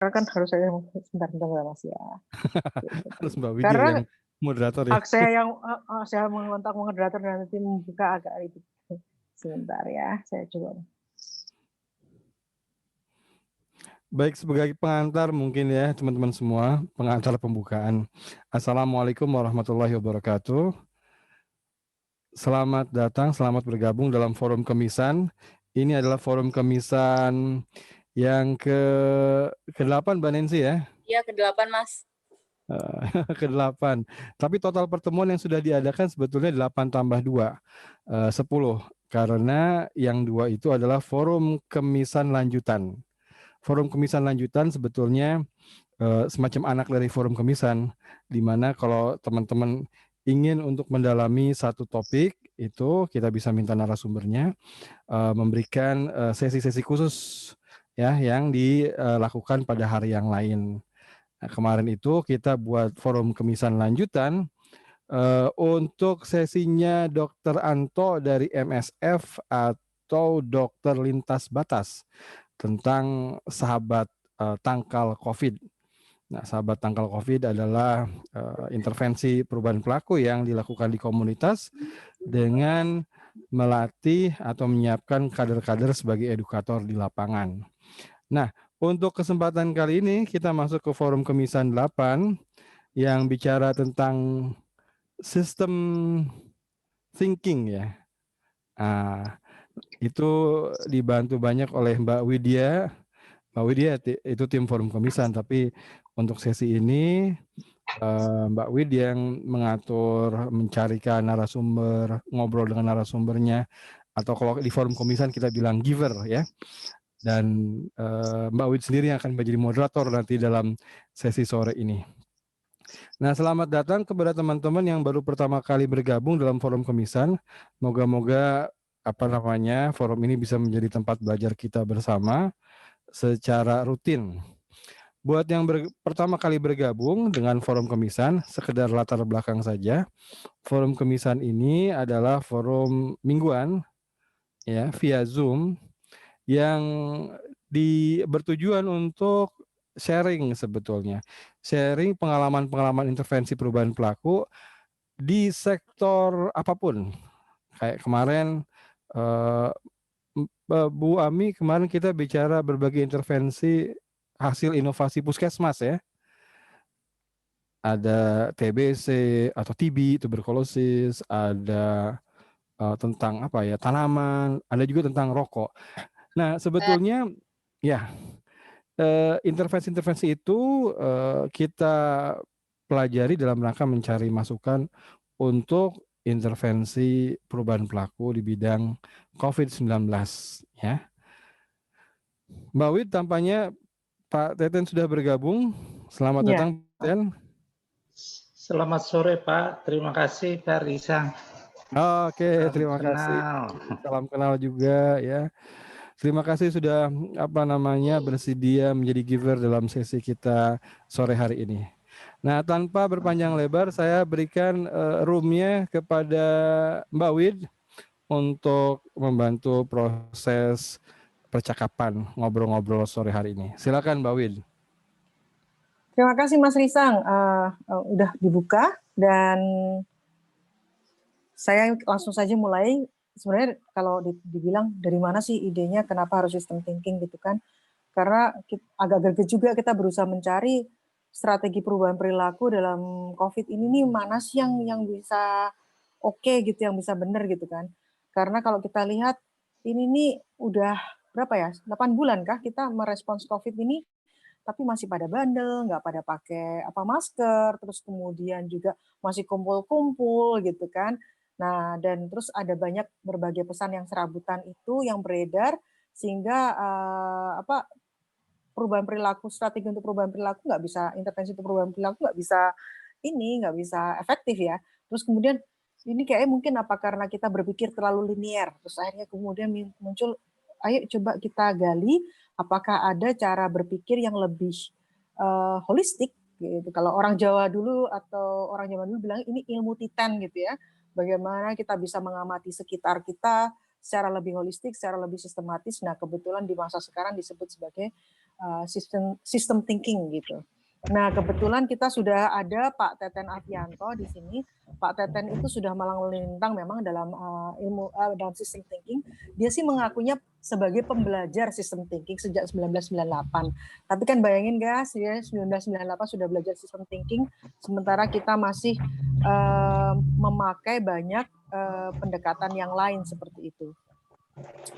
kan harus saya sebentar Mas ya. Harus Mbak Widya Karena yang moderator ya. saya mengontak moderator dan nanti membuka agak ribet. Sebentar ya, saya coba. Baik, sebagai pengantar mungkin ya teman-teman semua, pengantar pembukaan. Assalamualaikum warahmatullahi wabarakatuh. Selamat datang, selamat bergabung dalam forum kemisan. Ini adalah forum kemisan yang ke-8 Mbak Nancy ya? Iya, ke-8 Mas. Ke-8. Tapi total pertemuan yang sudah diadakan sebetulnya 8 tambah 2, 10. Karena yang 2 itu adalah forum kemisan lanjutan. Forum kemisan lanjutan sebetulnya semacam anak dari forum kemisan, di mana kalau teman-teman ingin untuk mendalami satu topik, itu kita bisa minta narasumbernya memberikan sesi-sesi khusus ya yang dilakukan pada hari yang lain. Nah, kemarin itu kita buat forum kemisan lanjutan untuk sesinya Dr. Anto dari MSF atau Dokter Lintas Batas tentang sahabat tangkal COVID. Nah, sahabat tangkal COVID adalah intervensi perubahan perilaku yang dilakukan di komunitas dengan melatih atau menyiapkan kader-kader sebagai edukator di lapangan. Nah, untuk kesempatan kali ini kita masuk ke forum kemisan 8 yang bicara tentang sistem thinking ya. Itu dibantu banyak oleh Mbak Widya. Mbak Widya itu tim forum kemisan, tapi untuk sesi ini Mbak Wid yang mengatur, mencarikan narasumber, ngobrol dengan narasumbernya, atau kalau di forum komisan kita bilang giver ya. Dan Mbak Wid sendiri yang akan menjadi moderator nanti dalam sesi sore ini. Nah, selamat datang kepada teman-teman yang baru pertama kali bergabung dalam forum komisan. Moga-moga forum ini bisa menjadi tempat belajar kita bersama secara rutin. Buat yang pertama kali bergabung dengan forum kemisan, sekedar latar belakang saja. Forum kemisan ini adalah forum mingguan ya via Zoom yang bertujuan untuk sharing sebetulnya. Sharing pengalaman-pengalaman intervensi perubahan perilaku di sektor apapun. Kayak kemarin Bu Ami kemarin kita bicara berbagai intervensi hasil inovasi puskesmas ya. Ada TBC atau TB, tuberkulosis, ada tentang tanaman, ada juga tentang rokok. Nah, sebetulnya ya intervensi-intervensi itu kita pelajari dalam rangka mencari masukan untuk intervensi perubahan perilaku di bidang COVID-19 ya. Mbak Wid, tampaknya Pak Teten sudah bergabung. Selamat datang, Pak Teten. Selamat sore, Pak. Terima kasih, Pak Risang. Oke, terima kasih. Salam kenal juga ya. Terima kasih sudah bersedia menjadi giver dalam sesi kita sore hari ini. Nah, tanpa berpanjang lebar, saya berikan roomnya kepada Mbak Wid untuk membantu proses percakapan ngobrol-ngobrol sore hari ini. Silakan Mbak Wid. Terima kasih Mas Risang, udah dibuka dan saya langsung saja mulai. Sebenarnya kalau dibilang dari mana sih idenya, kenapa harus system thinking gitu kan? Karena agak greget juga kita berusaha mencari strategi perubahan perilaku dalam COVID ini nih, mana sih yang bisa oke gitu, yang bisa benar gitu kan. Karena kalau kita lihat ini nih udah berapa ya, 8 bulan kah kita merespons COVID ini, tapi masih pada bandel, nggak pada pakai masker, terus kemudian juga masih kumpul-kumpul gitu kan. Nah, dan terus ada banyak berbagai pesan yang serabutan itu yang beredar, sehingga perubahan perilaku, strategi untuk perubahan perilaku nggak bisa, intervensi untuk perubahan perilaku nggak bisa efektif ya. Terus kemudian ini kayaknya mungkin apa karena kita berpikir terlalu linier, terus akhirnya kemudian muncul, ayo coba kita gali apakah ada cara berpikir yang lebih holistik gitu. Kalau orang Jawa dulu atau orang Jawa dulu bilang ini ilmu titan gitu ya. Bagaimana kita bisa mengamati sekitar kita secara lebih holistik, secara lebih sistematis. Nah, kebetulan di masa sekarang disebut sebagai system thinking gitu. Nah, kebetulan kita sudah ada Pak Teten Afianto di sini. Pak Teten itu sudah malang melintang memang dalam dalam system thinking. Dia sih mengakunya sebagai pembelajar system thinking sejak 1998. Tapi kan bayangin guys, ya 1998 sudah belajar system thinking, sementara kita masih memakai banyak pendekatan yang lain seperti itu.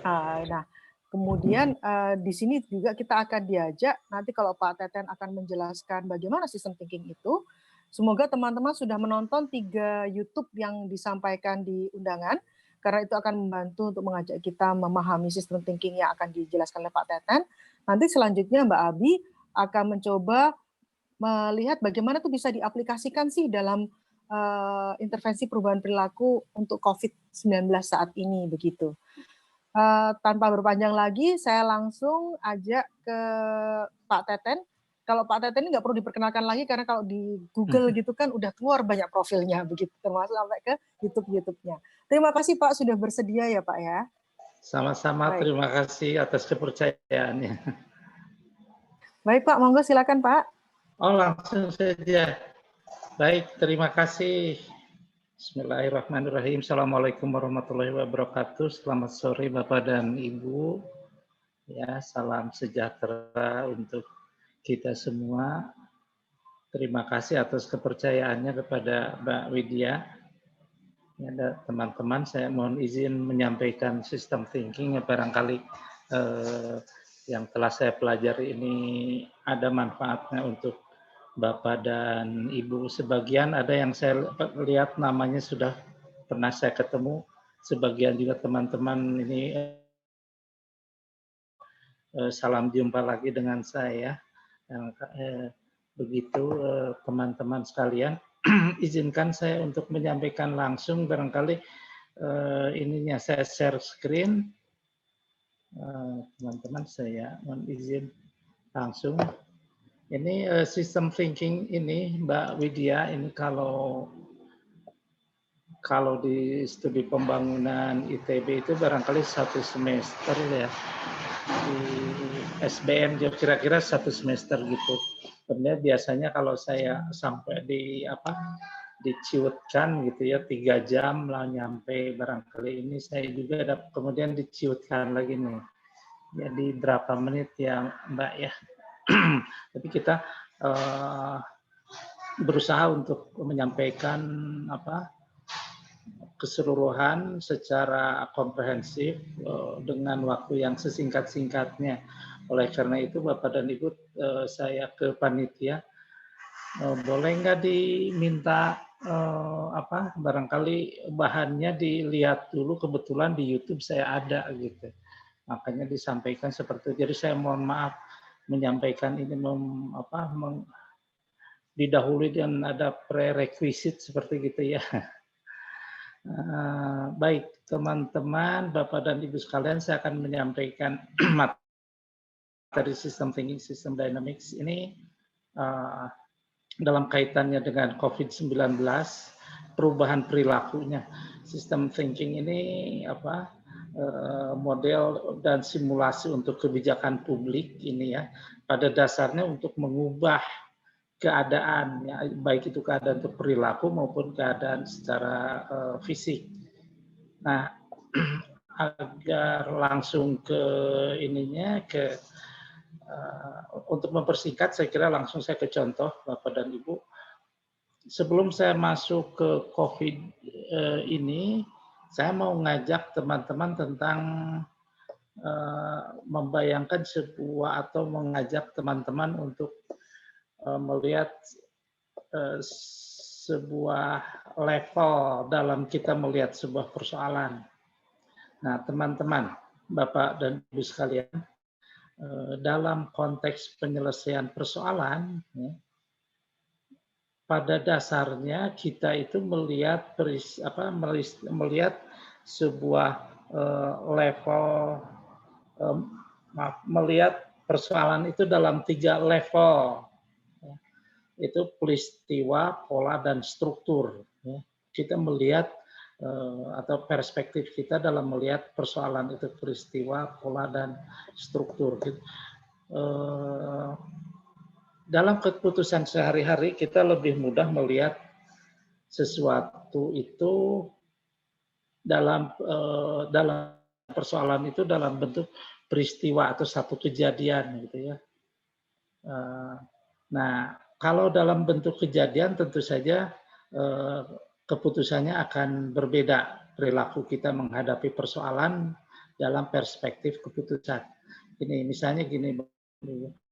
Nah, kemudian di sini juga kita akan diajak nanti kalau Pak Teten akan menjelaskan bagaimana system thinking itu. Semoga teman-teman sudah menonton 3 YouTube yang disampaikan di undangan, karena itu akan membantu untuk mengajak kita memahami system thinking yang akan dijelaskan oleh Pak Teten. Nanti selanjutnya Mbak Abi akan mencoba melihat bagaimana itu bisa diaplikasikan sih dalam intervensi perubahan perilaku untuk COVID-19 saat ini begitu. Tanpa berpanjang lagi, saya langsung ajak ke Pak Teten. Kalau Pak Teten ini nggak perlu diperkenalkan lagi karena kalau di Google gitu kan udah keluar banyak profilnya begitu, termasuk sampai ke YouTube-nya. Terima kasih Pak sudah bersedia ya Pak ya. Sama-sama, terima kasih atas kepercayaannya. Baik Pak, monggo silakan Pak. Oh langsung saja. Baik, terima kasih. Bismillahirrahmanirrahim. Assalamualaikum warahmatullahi wabarakatuh. Selamat sore Bapak dan Ibu. Ya, salam sejahtera untuk kita semua. Terima kasih atas kepercayaannya kepada Mbak Widya. Ya, teman-teman, saya mohon izin menyampaikan sistem thinking yang barangkali yang telah saya pelajari ini ada manfaatnya untuk Bapak dan Ibu. Sebagian ada yang saya lihat namanya sudah pernah saya ketemu, sebagian juga teman-teman ini salam jumpa lagi dengan saya. Begitu teman-teman sekalian, izinkan saya untuk menyampaikan langsung barangkali ininya saya share screen. Teman-teman saya mohon izin langsung. Ini sistem thinking ini Mbak Widya, ini kalau di studi pembangunan ITB itu barangkali 1 semester ya, di SBM kira-kira 1 semester gitu. Sebenarnya biasanya kalau saya sampai diciutkan gitu ya 3 jam lah nyampe, barangkali ini saya juga ada kemudian diciutkan lagi nih. Jadi berapa menit ya Mbak ya. Tapi kita berusaha untuk menyampaikan keseluruhan secara komprehensif dengan waktu yang sesingkat-singkatnya. Oleh karena itu Bapak dan Ibu, saya ke panitia, boleh nggak diminta barangkali bahannya dilihat dulu, kebetulan di YouTube saya ada gitu. Makanya disampaikan seperti itu. Jadi saya mohon maaf menyampaikan ini didahului dan ada prerequisite seperti gitu ya. Baik teman-teman, Bapak dan Ibu sekalian, saya akan menyampaikan materi sistem thinking, sistem dynamics ini dalam kaitannya dengan COVID-19, perubahan perilakunya. Sistem thinking ini model dan simulasi untuk kebijakan publik ini ya, pada dasarnya untuk mengubah keadaan ya, baik itu keadaan untuk perilaku maupun keadaan secara fisik. Nah, agar langsung ke ininya untuk mempersingkat, saya kira langsung saya ke contoh Bapak dan Ibu. Sebelum saya masuk ke COVID ini, saya mau ngajak teman-teman tentang membayangkan sebuah atau mengajak teman-teman untuk melihat sebuah level dalam kita melihat sebuah persoalan. Nah, teman-teman, Bapak dan Ibu sekalian, dalam konteks penyelesaian persoalan, pada dasarnya kita itu melihat sebuah level, melihat persoalan itu dalam 3 level. Itu peristiwa, pola, dan struktur. Kita melihat atau perspektif kita dalam melihat persoalan itu peristiwa, pola, dan struktur. dalam keputusan sehari-hari kita lebih mudah melihat sesuatu itu dalam persoalan itu dalam bentuk peristiwa atau satu kejadian gitu ya. Nah, kalau dalam bentuk kejadian tentu saja keputusannya akan berbeda, perilaku kita menghadapi persoalan dalam perspektif keputusan. Ini misalnya gini,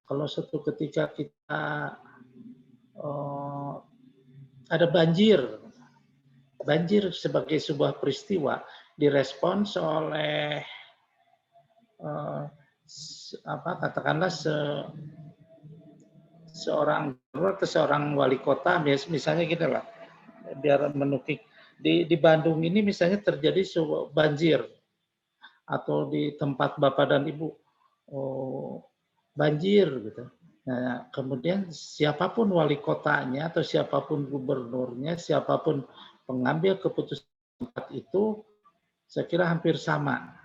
kalau suatu ketika kita ada banjir sebagai sebuah peristiwa direspons oleh katakanlah seorang atau seorang wali kota, misalnya gitu lah, biar menukik di Bandung ini misalnya terjadi banjir atau di tempat Bapak dan Ibu banjir gitu. Nah, kemudian siapapun wali kotanya atau siapapun gubernurnya, siapapun pengambil keputusan tempat itu, saya kira hampir sama.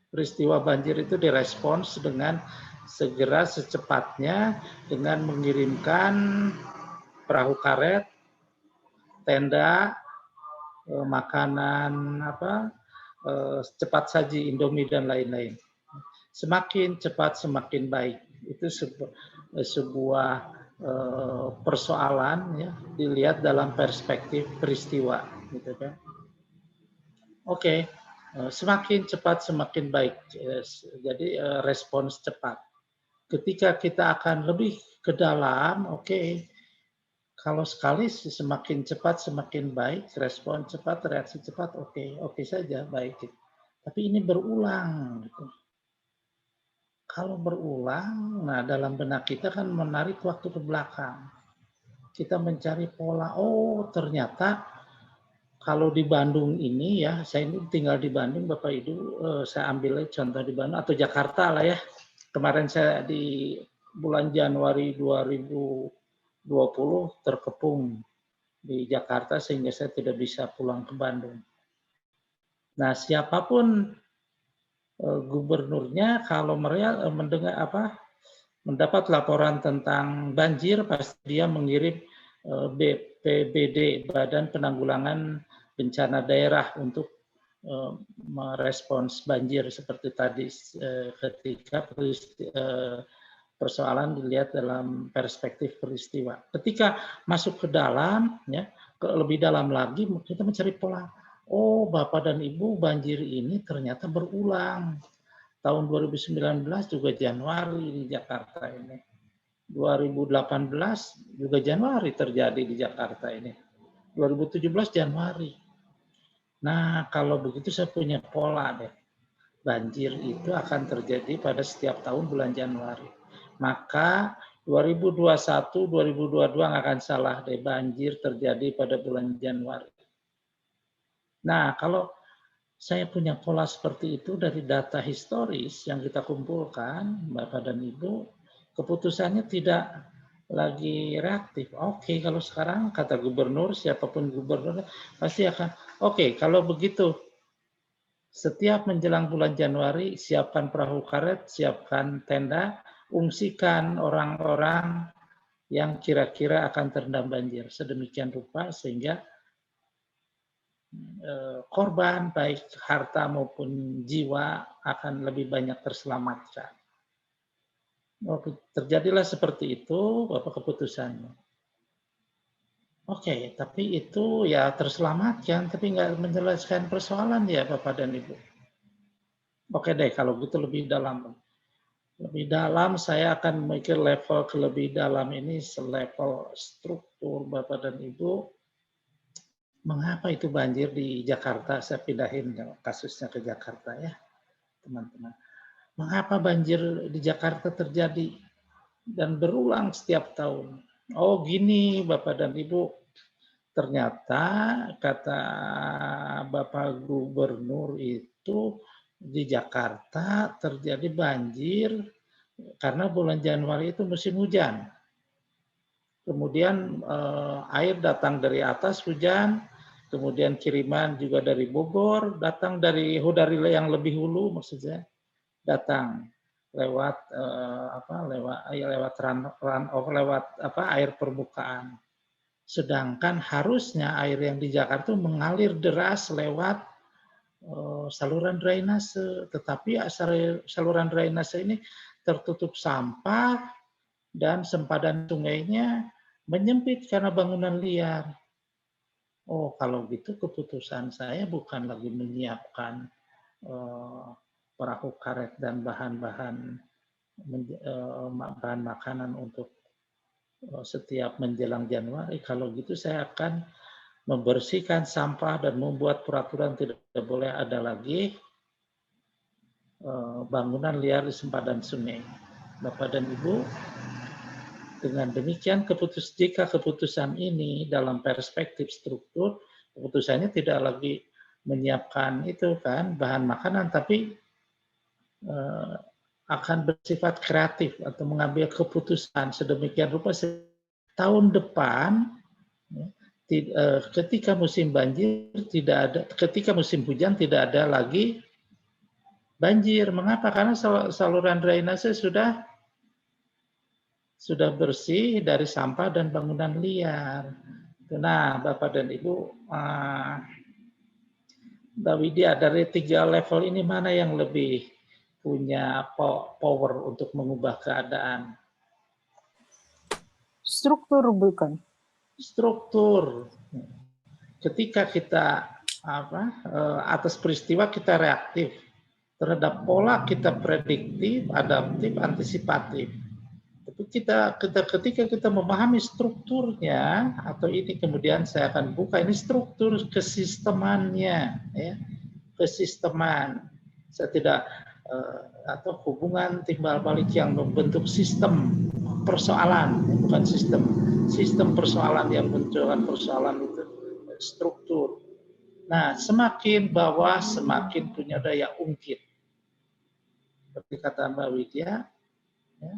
Peristiwa banjir itu direspons dengan segera secepatnya dengan mengirimkan perahu karet, tenda, makanan cepat saji, Indomie dan lain-lain. Semakin cepat semakin baik. Itu sebuah persoalan ya, dilihat dalam perspektif peristiwa, gitu kan. Oke. Semakin cepat semakin baik. Jadi respons cepat. Ketika kita akan lebih ke dalam, oke. Kalau sekali semakin cepat semakin baik, respon cepat, reaksi cepat, oke saja, baik. Tapi ini berulang. Gitu. Kalau berulang, nah dalam benak kita kan menarik waktu ke belakang. Kita mencari pola, ternyata kalau di Bandung ini ya, saya ini tinggal di Bandung, Bapak Ibu, saya ambil contoh di Bandung atau Jakarta lah ya. Kemarin saya di bulan Januari 2020 terkepung di Jakarta sehingga saya tidak bisa pulang ke Bandung. Nah, siapapun gubernurnya kalau mendapat laporan tentang banjir pasti dia mengirim BPBD, Badan Penanggulangan Bencana Daerah, untuk merespons banjir seperti tadi ketika persoalan dilihat dalam perspektif peristiwa. Ketika masuk ke dalam, ya, lebih dalam lagi kita mencari pola. Bapak dan Ibu, banjir ini ternyata berulang. Tahun 2019 juga Januari di Jakarta ini. 2018 juga Januari terjadi di Jakarta ini. 2017 Januari. Nah, kalau begitu saya punya pola deh. Banjir itu akan terjadi pada setiap tahun bulan Januari. Maka 2021, 2022 nggak akan salah deh, banjir terjadi pada bulan Januari. Nah, kalau saya punya pola seperti itu dari data historis yang kita kumpulkan, Bapak dan Ibu, keputusannya tidak lagi reaktif. Oke, kalau sekarang kata gubernur, siapapun gubernur pasti akan, kalau begitu setiap menjelang bulan Januari siapkan perahu karet, siapkan tenda, ungsikan orang-orang yang kira-kira akan terendam banjir. Sedemikian rupa sehingga korban baik harta maupun jiwa akan lebih banyak terselamatkan. Terjadilah seperti itu, Bapak, keputusannya. Tapi itu ya terselamatkan, tapi nggak menjelaskan persoalan ya Bapak dan Ibu. Deh, kalau gitu lebih dalam. Lebih dalam saya akan mikir level ke lebih dalam ini, selevel struktur Bapak dan Ibu. Mengapa itu banjir di Jakarta? Saya pindahin kasusnya ke Jakarta ya, teman-teman. Mengapa banjir di Jakarta terjadi dan berulang setiap tahun? Gini Bapak dan Ibu, ternyata kata Bapak Gubernur itu di Jakarta terjadi banjir karena bulan Januari itu musim hujan. Kemudian air datang dari atas hujan, kemudian kiriman juga dari Bogor, datang dari yang lebih hulu maksudnya, datang. lewat lewat air permukaan. Sedangkan harusnya air yang di Jakarta itu mengalir deras lewat saluran drainase, tetapi saluran drainase ini tertutup sampah dan sempadan sungainya menyempit karena bangunan liar. Oh, kalau gitu keputusan saya bukan lagi menyiapkan perahu karet dan bahan-bahan makanan untuk setiap menjelang Januari. Kalau gitu saya akan membersihkan sampah dan membuat peraturan tidak boleh ada lagi bangunan liar di sempadan sungai. Bapak dan Ibu, dengan demikian jika keputusan ini dalam perspektif struktur, keputusannya tidak lagi menyiapkan itu kan bahan makanan, tapi akan bersifat kreatif atau mengambil keputusan sedemikian rupa tahun depan ketika musim banjir tidak ada, ketika musim hujan tidak ada lagi banjir. Mengapa? Karena saluran drainase sudah bersih dari sampah dan bangunan liar. Nah, Bapak dan Ibu, Mbak Widya, dari 3 level ini mana yang lebih punya power untuk mengubah keadaan? Struktur bukan? Struktur. Ketika kita atas peristiwa kita reaktif, terhadap pola kita prediktif, adaptif, antisipatif. Tapi ketika kita memahami strukturnya, atau ini kemudian saya akan buka, ini struktur kesistemannya, ya, kesisteman. Saya tidak atau hubungan timbal balik yang membentuk sistem persoalan, bukan sistem persoalan yang munculkan persoalan itu struktur. Nah, semakin bawah semakin punya daya ungkit. Seperti kata Mbak Widya, ya,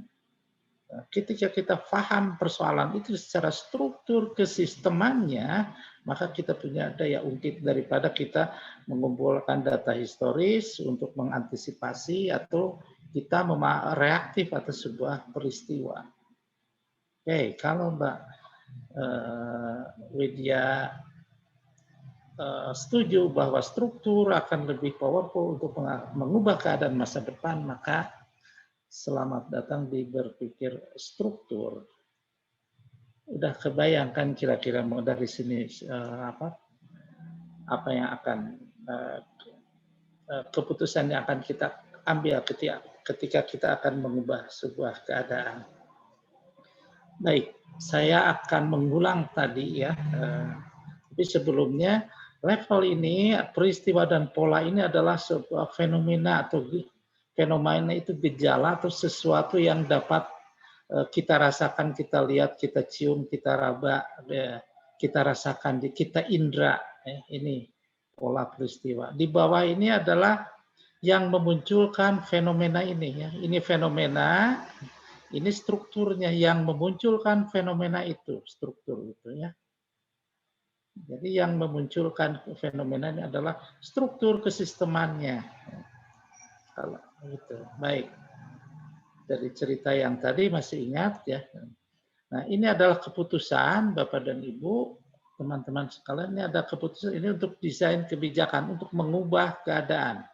ketika kita paham persoalan itu secara struktur kesistemannya, maka kita punya daya ungkit daripada kita mengumpulkan data historis untuk mengantisipasi atau kita reaktif atas sebuah peristiwa. Oke, kalau Mbak Widya setuju bahwa struktur akan lebih powerful untuk mengubah keadaan masa depan, maka selamat datang di Berpikir Struktur. Udah kebayangkan kira-kira mau dari sini apa yang akan keputusan yang akan kita ambil ketika kita akan mengubah sebuah keadaan. Baik, saya akan mengulang tadi ya. Tapi sebelumnya level ini, peristiwa dan pola ini adalah sebuah fenomena atau fenomena itu gejala atau sesuatu yang dapat kita rasakan, kita lihat, kita cium, kita raba, kita rasakan, kita indra. Ini pola peristiwa. Di bawah ini adalah yang memunculkan fenomena ini. Ya. Ini fenomena, ini strukturnya yang memunculkan fenomena itu, struktur itu ya. Jadi yang memunculkan fenomena ini adalah struktur kesistemannya. Kalau gitu, baik. Dari cerita yang tadi masih ingat ya. Nah, ini adalah keputusan Bapak dan Ibu, teman-teman sekalian, ini ada keputusan ini untuk desain kebijakan, untuk mengubah keadaan.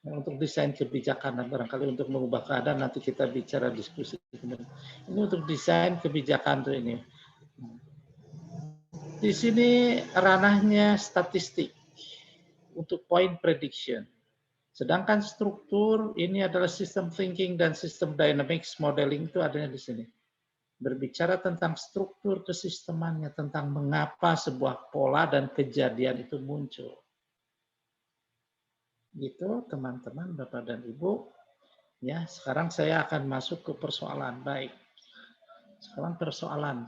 Untuk desain kebijakan, barangkali untuk mengubah keadaan nanti kita bicara diskusi. Ini untuk desain kebijakan tuh ini. Di sini ranahnya statistik untuk point prediction. Sedangkan struktur ini adalah sistem thinking dan sistem dynamics modeling itu adanya di sini. Berbicara tentang struktur kesistemannya, tentang mengapa sebuah pola dan kejadian itu muncul. Gitu teman-teman, Bapak dan Ibu. Ya, sekarang saya akan masuk ke persoalan. Baik. Sekarang persoalan.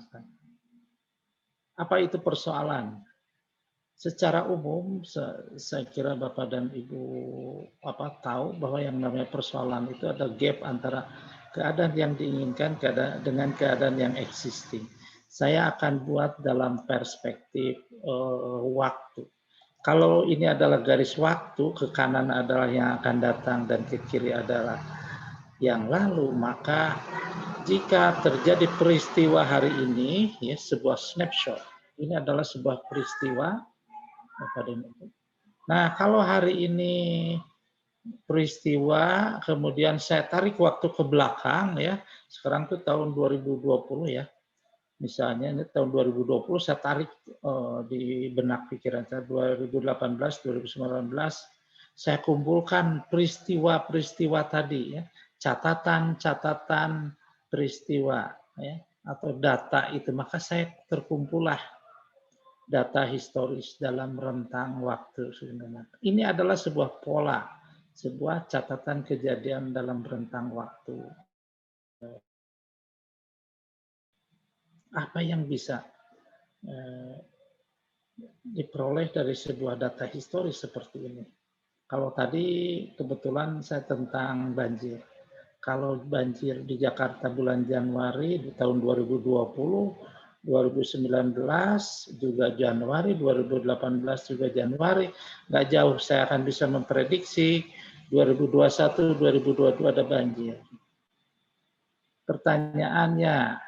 Apa itu persoalan? Secara umum, saya kira Bapak dan Ibu tahu bahwa yang namanya persoalan itu ada gap antara keadaan yang diinginkan dengan keadaan yang existing. Saya akan buat dalam perspektif waktu. Kalau ini adalah garis waktu, ke kanan adalah yang akan datang dan ke kiri adalah yang lalu, maka jika terjadi peristiwa hari ini, ya, sebuah snapshot, ini adalah sebuah peristiwa. Nah, kalau hari ini peristiwa, kemudian saya tarik waktu ke belakang, ya, sekarang itu tahun 2020 ya, misalnya ini tahun 2020 saya tarik di benak pikiran saya 2018, 2019, saya kumpulkan peristiwa-peristiwa tadi, ya, catatan-catatan peristiwa, ya, atau data itu, maka saya terkumpullah data historis dalam rentang waktu sebenarnya. Ini adalah sebuah pola, sebuah catatan kejadian dalam rentang waktu. Apa yang bisa diperoleh dari sebuah data historis seperti ini? Kalau tadi kebetulan saya tentang banjir. Kalau banjir di Jakarta bulan Januari di tahun 2020, 2019 juga Januari, 2018 juga Januari, nggak jauh saya akan bisa memprediksi 2021, 2022 ada banjir. Pertanyaannya,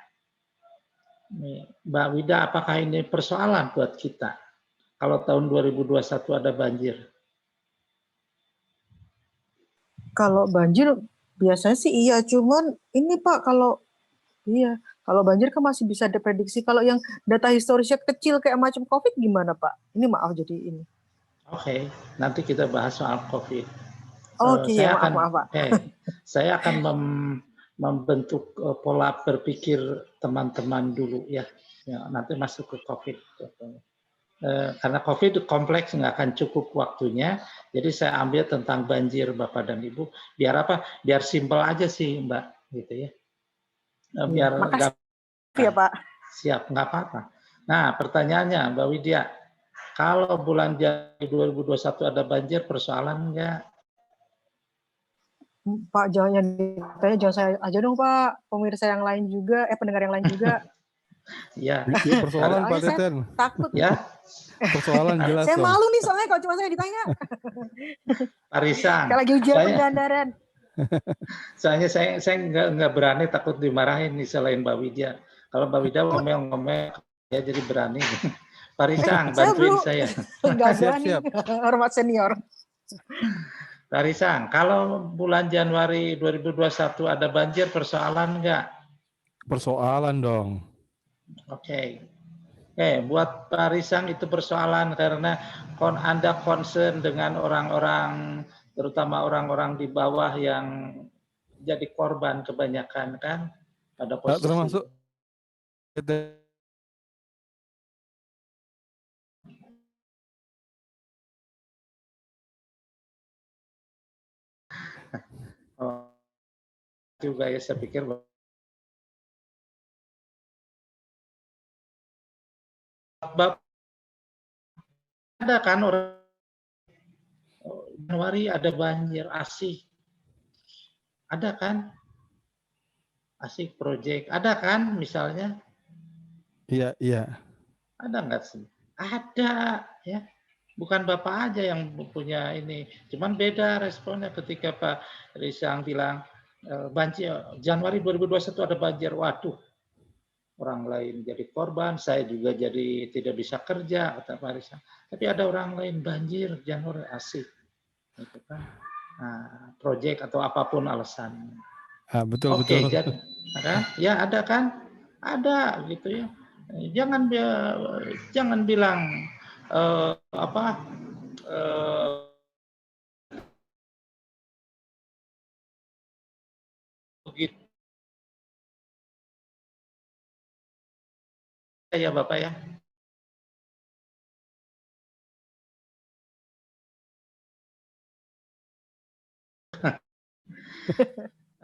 Mbak Wida, apakah ini persoalan buat kita? Kalau tahun 2021 ada banjir? Kalau banjir biasanya sih iya, cuman ini Pak, kalau banjir kan masih bisa diprediksi. Kalau yang data historisnya kecil kayak macam COVID gimana Pak? Ini maaf jadi ini. Oke, nanti kita bahas soal COVID. Oke, ya maaf Pak. Saya akan membentuk pola berpikir teman-teman dulu ya. Nanti masuk ke COVID. Karena COVID kompleks, nggak akan cukup waktunya. Jadi saya ambil tentang banjir Bapak dan Ibu. Biar apa? Biar simpel aja sih Mbak, gitu ya. Biar makasih ya Pak. Siap, nggak apa-apa. Nah, pertanyaannya Mbak Widya, kalau bulan Januari 2021 ada banjir, persoalan nggak? Pak, jangan saya aja dong Pak, pemirsa yang lain juga, pendengar yang lain juga. Ya, persoalan Pak Teten. Takut. Ya, persoalan jelas. Saya malu nih soalnya kalau cuma saya ditanya. Pak Risang. Kayak lagi ujian penyandaran. Soalnya saya nggak berani, takut dimarahin nih selain Mbak Widya. Kalau Mbak Widya ngomel-ngomel, ya jadi berani. Pak Risang, bantuin saya. Nggak berani, hormat senior. Pak Risang, kalau bulan Januari 2021 ada banjir, persoalan nggak? Persoalan dong. Oke, buat Pak Risang itu persoalan karena Anda concern dengan orang-orang, terutama orang-orang di bawah yang jadi korban kebanyakan kan pada posisi. Termasuk juga ya, saya pikir ada kan orang Januari ada banjir, asik. Ada kan? Asik project. Ada kan misalnya? Iya. Ada nggak sih? Ada ya. Bukan Bapak aja yang punya ini. Cuman beda responnya ketika Pak Risang bilang banjir Januari 2021 ada banjir. Waduh. Orang lain jadi korban, saya juga jadi tidak bisa kerja, kata Pak Risang. Tapi ada orang lain banjir, Januari asik. Gitu kan. Nah, proyek atau apapun alasannya. Betul. Jadi, ya ada kan? Ada gitu ya. Jangan bilang begitu ya Bapak ya.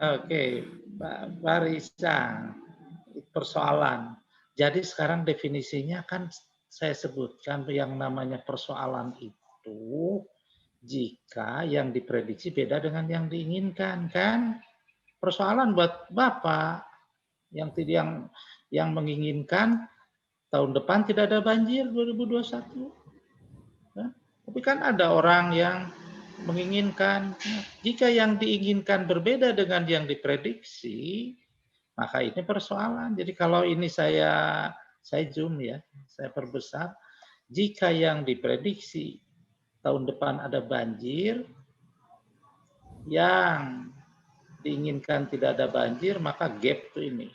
Oke, Pak Risang, persoalan. Jadi sekarang definisinya kan saya sebutkan yang namanya persoalan itu jika yang diprediksi beda dengan yang diinginkan kan. Persoalan buat Bapak yang menginginkan tahun depan tidak ada banjir 2021. Nah, tapi kan ada orang yang menginginkan. Jika yang diinginkan berbeda dengan yang diprediksi, maka ini persoalan. Jadi kalau ini saya zoom ya, saya perbesar. Jika yang diprediksi tahun depan ada banjir, yang diinginkan tidak ada banjir, maka gap tuh ini.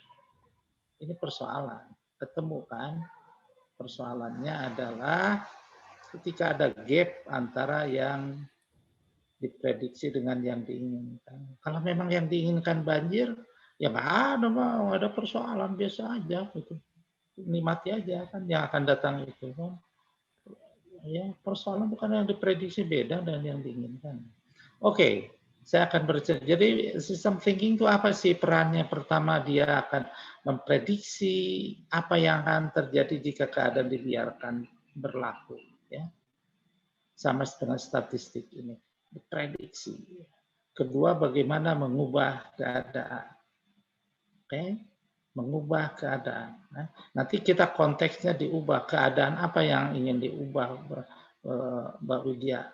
Ini persoalan. Ketemu kan? Persoalannya adalah ketika ada gap antara yang diprediksi dengan yang diinginkan. Kalau memang yang diinginkan banjir, ya nggak ada persoalan, biasa aja gitu. Nikmati aja kan yang akan datang itu kan. Ya, persoalan bukan yang diprediksi beda dan yang diinginkan. Oke, saya akan bercerita. Jadi system thinking itu apa sih perannya? Pertama, dia akan memprediksi apa yang akan terjadi jika keadaan dibiarkan berlaku, ya. Sama dengan statistik ini, diprediksi. Kedua, bagaimana mengubah keadaan. Oke, mengubah keadaan. Nah, nanti kita konteksnya diubah. Keadaan apa yang ingin diubah, Mbak Widya?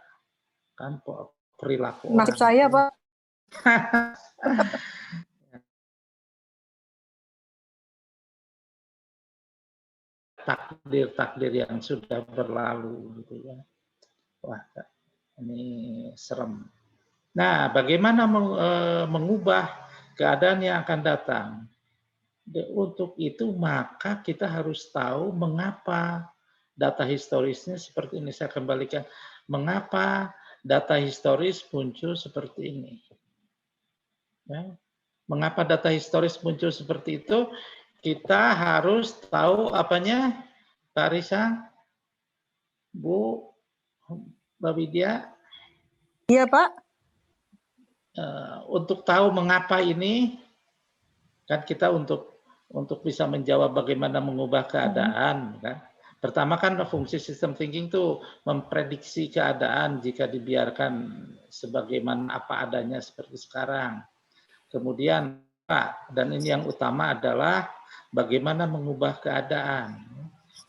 Kan perilaku Maksud orang. saya, Pak. Takdir-takdir yang sudah berlalu gitu ya. Wah, ini serem. Nah, bagaimana mengubah keadaan yang akan datang? Untuk itu maka kita harus tahu mengapa data historisnya seperti ini. Saya kembalikan, mengapa data historis muncul seperti ini. Ya. Mengapa data historis muncul seperti itu? Kita harus tahu apanya, Pak Risa, Bu, Mbak Widya. Iya, Pak. Untuk tahu mengapa ini, kan kita untuk bisa menjawab bagaimana mengubah keadaan, kan? Pertama kan fungsi system thinking itu memprediksi keadaan jika dibiarkan sebagaimana apa adanya seperti sekarang. Kemudian, dan ini yang utama adalah bagaimana mengubah keadaan.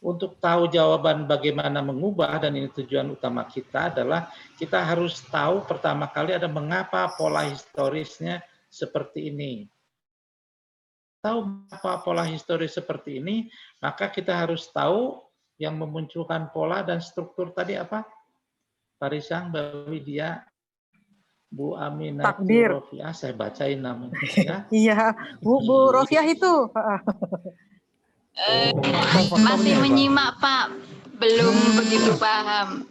Untuk tahu jawaban bagaimana mengubah, dan ini tujuan utama kita adalah kita harus tahu pertama kali ada mengapa pola historisnya seperti ini. Tahu apa pola historis seperti ini, maka kita harus tahu yang memunculkan pola dan struktur tadi apa? Pak Risang, Mbak Widya, Bu Aminatul Rofiah, saya bacain namanya. Ya. Iya, Bu Rofiah itu. Masih menyimak, Pak. Belum begitu paham.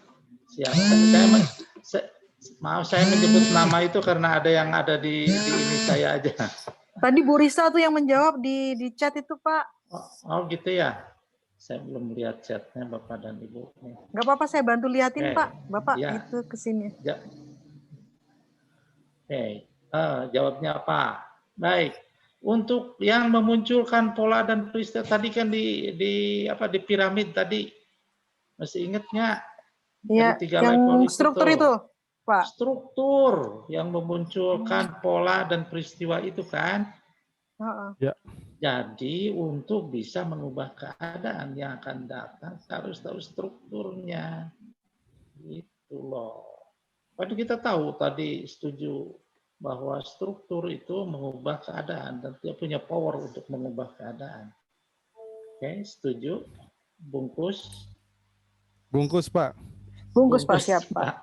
Siap. Maaf, saya menyebut nama itu karena ada yang ada di ini saya aja. Tadi Bu Risa tuh yang menjawab di chat itu, Pak. Oh gitu ya. Saya belum lihat chatnya Bapak dan Ibu. Nggak apa-apa, saya bantu liatin, Pak. Bapak ya. itu kesini. Ya. Oke, jawabnya apa? Baik. Untuk yang memunculkan pola dan peristiwa tadi kan di piramid tadi, masih ingat nggak? Iya, yang struktur itu, Pak. Struktur yang memunculkan pola dan peristiwa itu kan. Ya. Jadi untuk bisa mengubah keadaan yang akan datang harus tahu strukturnya. Gitu loh. Tadi kita tahu, tadi setuju bahwa struktur itu mengubah keadaan dan dia punya power untuk mengubah keadaan. Oke, setuju? Bungkus? Bungkus, Pak. Bungkus, Pak, siap, Pak.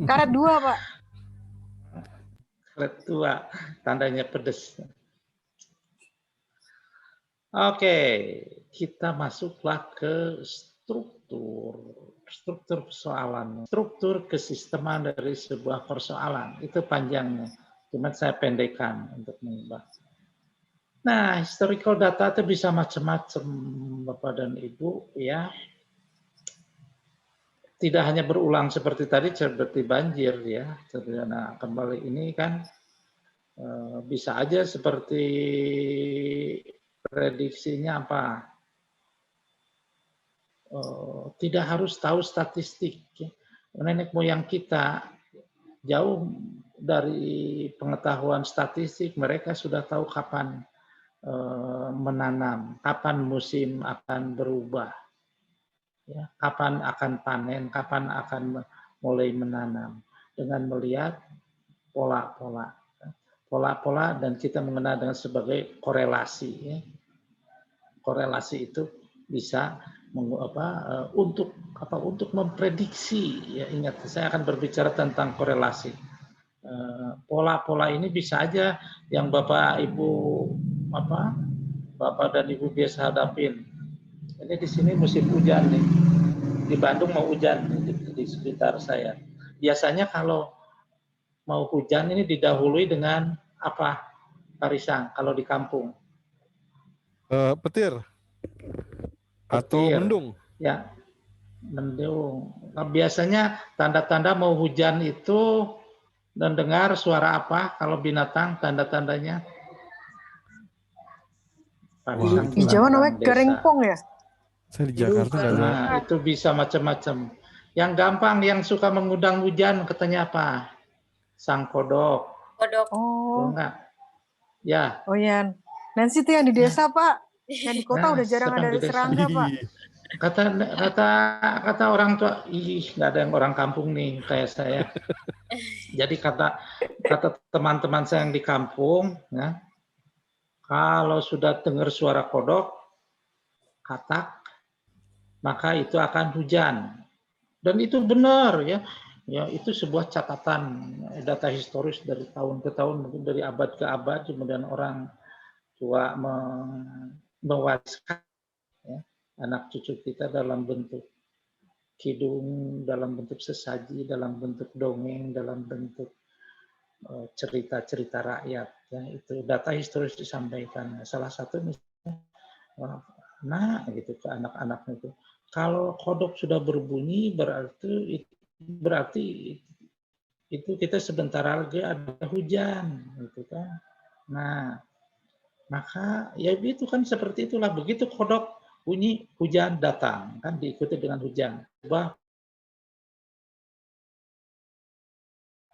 Karet 2, Pak. Karet 2, tandanya pedes. Oke, kita masuklah ke struktur persoalan, struktur kesisteman dari sebuah persoalan. Itu panjangnya, cuma saya pendekkan untuk mengubah. Nah, historical data itu bisa macam-macam, Bapak dan Ibu, ya. Tidak hanya berulang seperti tadi, seperti banjir, ya. Nah, kembali ini kan bisa aja seperti prediksinya apa. Tidak harus tahu statistik. Nenek moyang kita jauh dari pengetahuan statistik, mereka sudah tahu kapan menanam, kapan musim akan berubah, ya, kapan akan panen, kapan akan mulai menanam. dengan melihat pola-pola. Pola-pola dan kita mengenal dengan sebagai korelasi. Ya. Korelasi itu bisa untuk memprediksi. Ya, ingat, saya akan berbicara tentang korelasi. Pola-pola ini bisa aja yang Bapak dan Ibu biasa hadapin. Ini di sini musim hujan nih. Di Bandung mau hujan di sekitar saya. Biasanya kalau mau hujan ini didahului dengan apa, Pak Risang, kalau di kampung? Petir atau Petir. mendung. Ya, mendung. Nah, biasanya tanda-tanda mau hujan itu mendengar suara apa kalau binatang, tanda-tandanya? Pak Risang Di Jawa namanya keringpong ya? Saya di Jakarta nggak ada. Nah, itu bisa macam-macam. Yang gampang, yang suka mengundang hujan katanya apa? Sang kodok. Oh. Enggak. Ya. Oh ya. Nancy itu yang di desa, Pak. Yang di kota udah jarang ada serangga, Pak. Kata orang tua, nggak ada yang orang kampung nih kayak saya. Jadi kata teman-teman saya yang di kampung, ya, kalau sudah dengar suara kodok, katak, maka itu akan hujan. Dan itu benar, ya. Ya, itu sebuah catatan data historis dari tahun ke tahun, mungkin dari abad ke abad, kemudian orang tua mewariskan, ya, anak cucu kita dalam bentuk kidung, dalam bentuk sesaji, dalam bentuk dongeng, dalam bentuk cerita-cerita rakyat. Ya, itu data historis disampaikan. Salah satu misalnya, nah gitu ke anak-anak itu. Kalau kodok sudah berbunyi berarti itu kita sebentar lagi ada hujan, gitu kan. Nah, maka ya itu kan seperti itulah, begitu kodok bunyi hujan datang, kan diikuti dengan hujan. Coba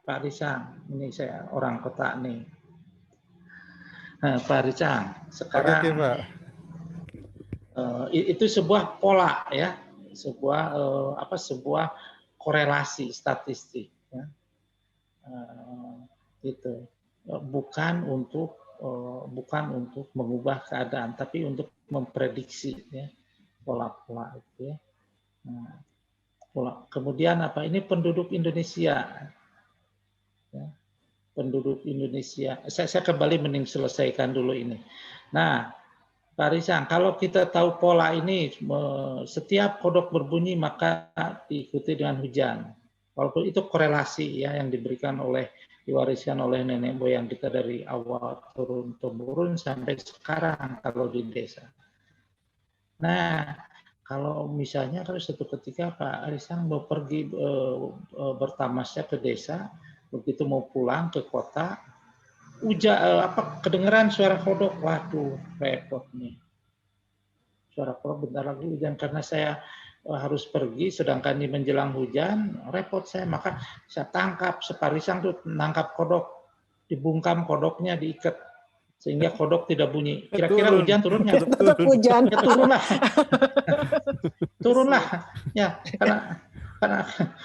Pak Risang, ini saya orang kota nih. Nah, Pak Risang, sekarang Oke, Pak. Itu sebuah pola, ya, sebuah korelasi statistik, ya. Itu bukan untuk mengubah keadaan, tapi untuk memprediksi, ya, pola-pola itu, ya. Nah, kemudian apa? Ini penduduk Indonesia, ya. Penduduk Indonesia. Saya kembali mending selesaikan dulu ini. Nah, Pak Risang, kalau kita tahu pola ini, setiap kodok berbunyi maka diikuti dengan hujan. Walaupun itu korelasi, ya, yang diwariskan oleh nenek moyang kita dari awal turun-temurun sampai sekarang kalau di desa. Nah, kalau misalnya kalau suatu ketika Pak Risang mau pergi bertamasya ke desa, begitu mau pulang ke kota, kedengeran suara kodok, waduh, repot nih. Suara kodok bentar lagi hujan, karena saya harus pergi, sedangkan ini menjelang hujan, repot saya, maka saya tangkap, Pak Risang tuh nangkap kodok, dibungkam kodoknya, diikat, sehingga kodok tidak bunyi. Kira-kira hujan turunnya? Tetap hujan. Ya turunlah. Turunlah. Ya,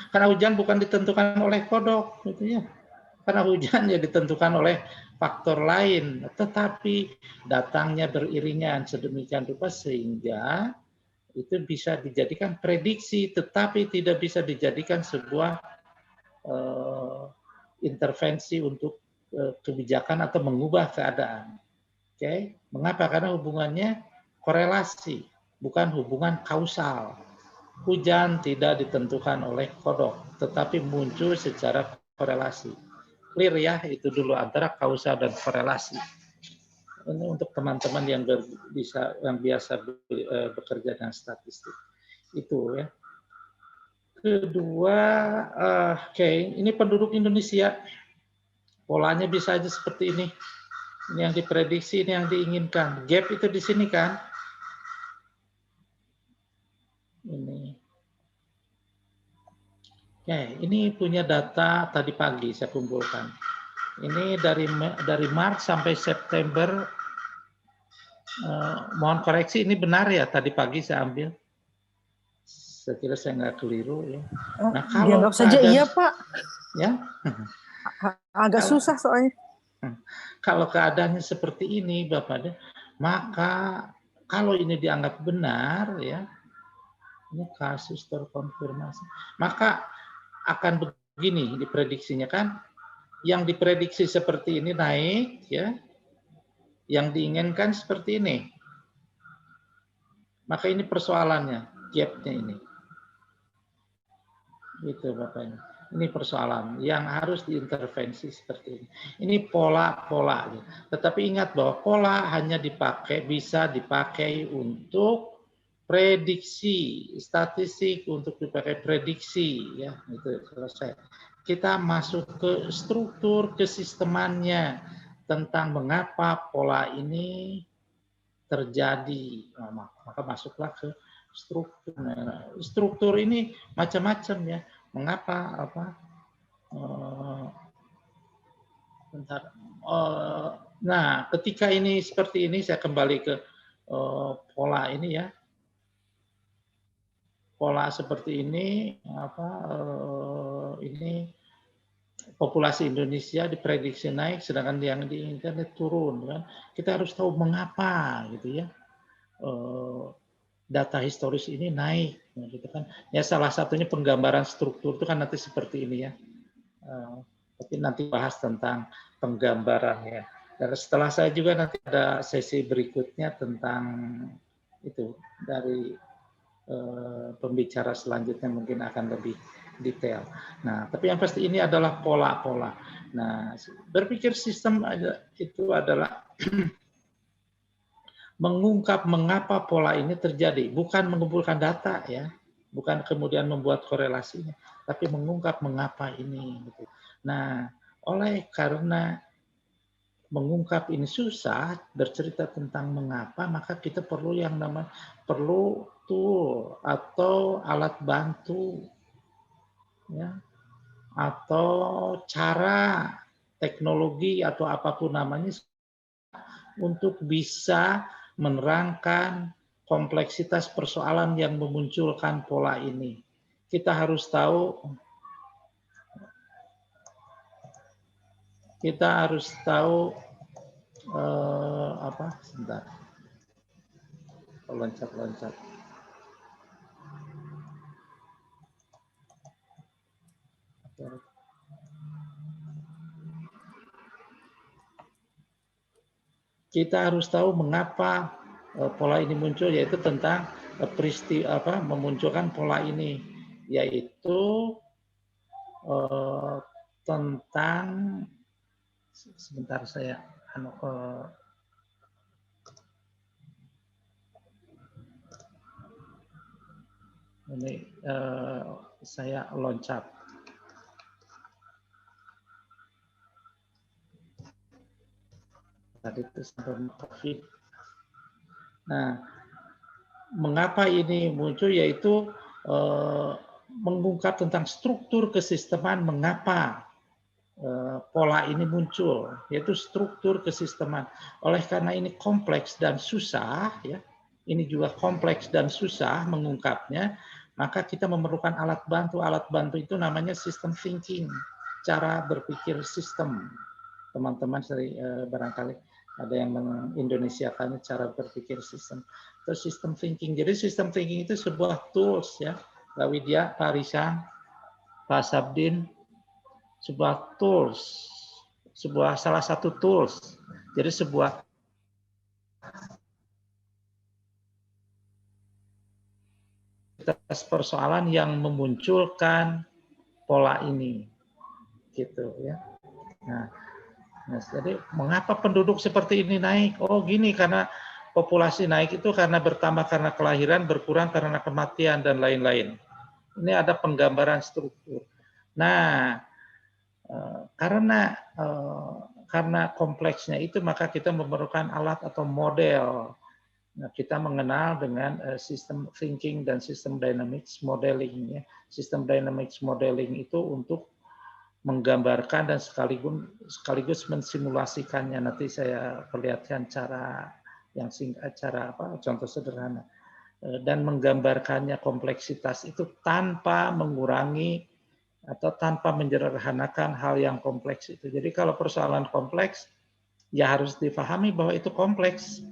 karena hujan bukan ditentukan oleh kodok, gitu ya. Karena hujan ya ditentukan oleh faktor lain, tetapi datangnya beriringan sedemikian rupa sehingga itu bisa dijadikan prediksi, tetapi tidak bisa dijadikan sebuah intervensi untuk kebijakan atau mengubah keadaan. Oke, mengapa? Karena hubungannya korelasi, bukan hubungan kausal. Hujan tidak ditentukan oleh kodok, tetapi muncul secara korelasi. Clear ya, itu dulu antara kausal dan korelasi. Ini untuk teman-teman yang biasa bekerja dengan statistik. Itu ya. Kedua, ini penduduk Indonesia. Polanya bisa aja seperti ini. Ini yang diprediksi, ini yang diinginkan. Gap itu di sini kan. Ini. Ini punya data tadi pagi saya kumpulkan. Ini dari Maret sampai September. Mohon koreksi, ini benar ya tadi pagi saya ambil. Saya kira saya nggak keliru ya. Oh, Nah, kalau dianggap saja keadaan- iya, Pak. Ya, Agak Kalau- susah soalnya. kalau keadaannya seperti ini, Bapak, maka kalau ini dianggap benar, ya, ini kasus terkonfirmasi, maka akan begini diprediksinya kan, yang diprediksi seperti ini naik, ya, yang diinginkan seperti ini. Maka ini persoalannya, gap-nya ini. Gitu Bapak. Ini persoalan yang harus diintervensi seperti ini. Ini pola-pola. Tetapi ingat bahwa pola hanya bisa dipakai untuk prediksi, statistik untuk dipakai prediksi, ya itu selesai. Kita masuk ke struktur kesistemannya tentang mengapa pola ini terjadi. Nah, maka masuklah ke struktur. Nah, struktur ini macam-macam ya. Mengapa bentar. Nah, ketika ini seperti ini, saya kembali ke pola ini ya. Pola seperti ini, ini populasi Indonesia diprediksi naik, sedangkan yang diinginkan turun. Kan? Kita harus tahu mengapa, gitu ya. Data historis ini naik, gitu kan? Ya salah satunya penggambaran struktur itu kan nanti seperti ini ya. Tapi nanti bahas tentang penggambarannya. Dan setelah saya juga nanti ada sesi berikutnya tentang itu dari pembicara selanjutnya mungkin akan lebih detail. Nah, tapi yang pasti ini adalah pola-pola. Nah, berpikir sistem itu adalah mengungkap mengapa pola ini terjadi, bukan mengumpulkan data ya, bukan kemudian membuat korelasinya, tapi mengungkap mengapa ini. Nah, karena mengungkap ini susah, bercerita tentang mengapa, maka kita perlu yang namanya tool atau alat bantu, ya, atau cara teknologi atau apapun namanya untuk bisa menerangkan kompleksitas persoalan yang memunculkan pola ini. Kita harus tahu sebentar. Loncat. Kita harus tahu mengapa pola ini muncul, yaitu tentang memunculkan pola ini, yaitu tentang sebentar saya saya loncat. Tadi itu sampai COVID. Nah, mengapa ini muncul, yaitu mengungkap tentang struktur kesisteman mengapa pola ini muncul, yaitu struktur kesisteman. Oleh karena ini kompleks dan susah, ya, ini juga kompleks dan susah mengungkapnya, maka kita memerlukan alat bantu. Alat bantu itu namanya system thinking, cara berpikir sistem. Teman-teman barangkali ada yang mengindonesiakannya cara berpikir sistem. Itu system thinking. Jadi system thinking itu sebuah tools ya, Mbak Widya, Pak Risang, Pak Sabdin, sebuah tools, salah satu tools. Jadi sebuah persoalan yang memunculkan pola ini, gitu ya. Nah, jadi mengapa penduduk seperti ini naik? Oh gini, karena populasi naik itu karena bertambah karena kelahiran, berkurang karena kematian dan lain-lain. Ini ada penggambaran struktur. Nah, karena kompleksnya itu, maka kita memerlukan alat atau model. Nah, kita mengenal dengan sistem thinking dan sistem dynamics modeling. Ya. Sistem dynamics modeling itu untuk menggambarkan dan sekaligus mensimulasikannya. Nanti saya perlihatkan cara yang contoh sederhana. dan menggambarkannya kompleksitas itu tanpa mengurangi atau tanpa menyederhanakan hal yang kompleks itu. Jadi kalau persoalan kompleks, ya harus dipahami bahwa itu kompleks,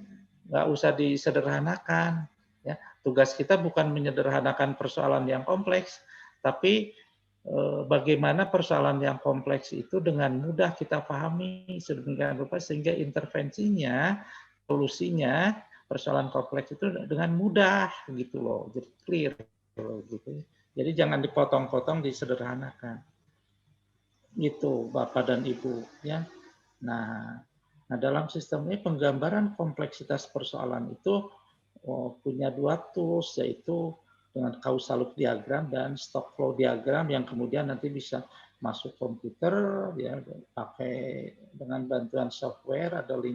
nggak usah disederhanakan. Ya, tugas kita bukan menyederhanakan persoalan yang kompleks, tapi bagaimana persoalan yang kompleks itu dengan mudah kita pahami sedemikian rupa sehingga intervensinya, solusinya persoalan kompleks itu dengan mudah gitu loh, jadi clear gitu. Jadi jangan dipotong-potong, disederhanakan. Itu Bapak dan Ibu ya. Nah, dalam sistem ini penggambaran kompleksitas persoalan itu punya dua tools, yaitu dengan causal loop diagram dan stock flow diagram yang kemudian nanti bisa masuk komputer ya, pakai dengan bantuan software, ada 5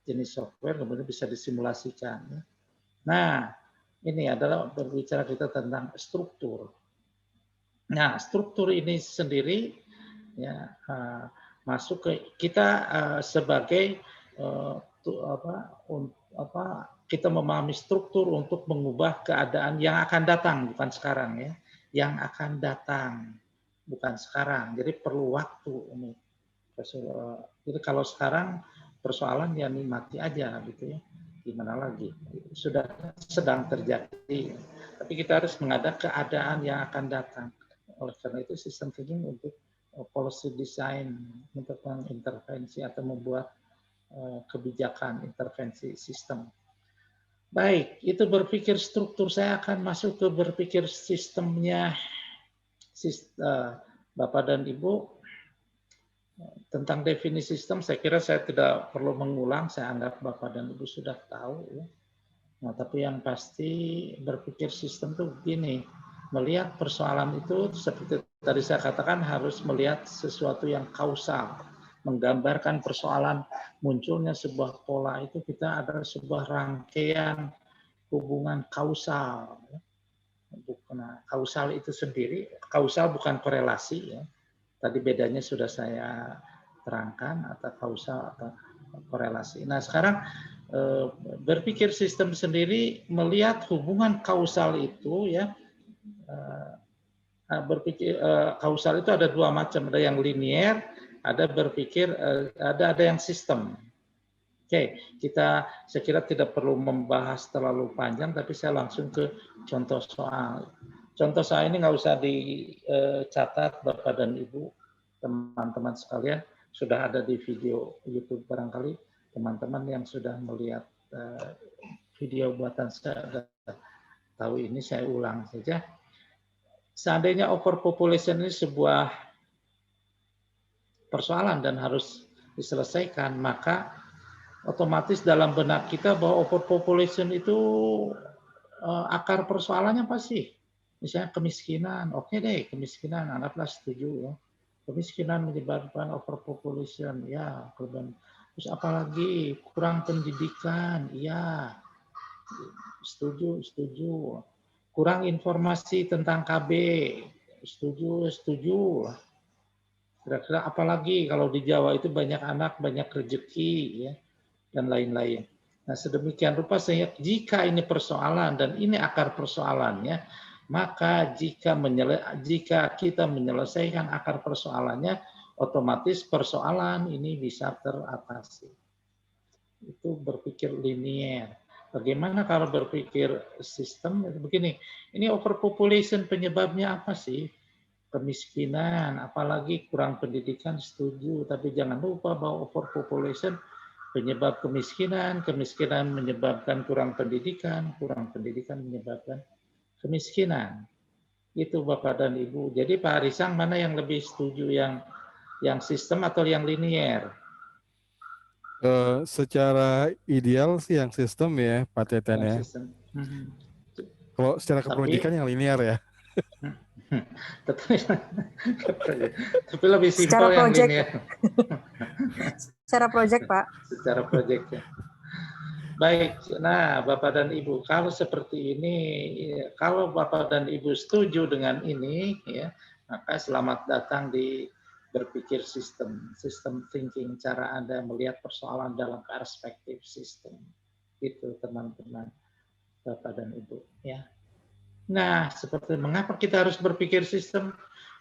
jenis software kemudian bisa disimulasikan ya. Nah, ini adalah berbicara kita tentang struktur. Nah, struktur ini sendiri ya masuk ke kita sebagai kita memahami struktur untuk mengubah keadaan yang akan datang, bukan sekarang ya, yang akan datang, bukan sekarang. Jadi perlu waktu ini. Jadi kalau sekarang persoalan ya nikmati aja gitu ya, gimana lagi, sudah sedang terjadi. Tapi kita harus menghadap keadaan yang akan datang. Oleh karena itu sistem thinking untuk policy design, untuk mengintervensi atau membuat kebijakan intervensi sistem. Baik, itu berpikir struktur. Saya akan masuk ke berpikir sistemnya. Bapak dan Ibu, tentang definisi sistem, saya kira saya tidak perlu mengulang. Saya anggap Bapak dan Ibu sudah tahu. Ya. Nah, tapi yang pasti berpikir sistem itu begini. Melihat persoalan itu, seperti tadi saya katakan, harus melihat sesuatu yang kausal. Menggambarkan persoalan munculnya sebuah pola itu kita ada sebuah rangkaian hubungan kausal. Bukan kausal itu sendiri, kausal bukan korelasi ya. Tadi bedanya sudah saya terangkan, atau kausal atau korelasi. Nah, sekarang berpikir sistem sendiri melihat hubungan kausal itu ya. Berpikir kausal itu ada dua macam, ada yang linier, ada berpikir ada yang sistem. Oke, saya kira tidak perlu membahas terlalu panjang, tapi saya langsung ke contoh soal. Contoh soal ini nggak usah dicatat Bapak dan Ibu, teman-teman sekalian, sudah ada di video YouTube barangkali teman-teman yang sudah melihat video buatan saya tahu ini, saya ulang saja. Seandainya overpopulation ini sebuah persoalan dan harus diselesaikan, maka otomatis dalam benak kita bahwa overpopulation itu akar persoalannya apa sih? Misalnya kemiskinan, oke deh, kemiskinan, anggaplah setuju ya. Kemiskinan menyebabkan overpopulation, ya. Terus apalagi kurang pendidikan, ya. Setuju. Kurang informasi tentang KB, setuju. Kira-kira apalagi kalau di Jawa itu banyak anak, banyak rezeki, ya, dan lain-lain. Nah, sedemikian rupa sehingga jika ini persoalan dan ini akar persoalannya, maka jika kita menyelesaikan akar persoalannya, otomatis persoalan ini bisa teratasi. Itu berpikir linier. Bagaimana kalau berpikir sistem? Begini, ini overpopulation penyebabnya apa sih? Kemiskinan, apalagi kurang pendidikan, setuju. Tapi jangan lupa bahwa overpopulation penyebab kemiskinan menyebabkan kurang pendidikan menyebabkan kemiskinan. Itu Bapak dan Ibu. Jadi Pak Arisang, mana yang lebih setuju, yang sistem atau yang linier? Secara ideal sih yang sistem ya, Pak Teten ya. Kalau secara keprodikan yang linear ya. Tapi lebih simpel yang linear. Secara proyek, Pak. Secara proyek ya. Baik, nah Bapak dan Ibu, kalau seperti ini, kalau Bapak dan Ibu setuju dengan ini, ya, maka selamat datang di berpikir sistem thinking, cara Anda melihat persoalan dalam perspektif sistem. Itu teman-teman. Bapak dan Ibu, ya. Nah, seperti mengapa kita harus berpikir sistem?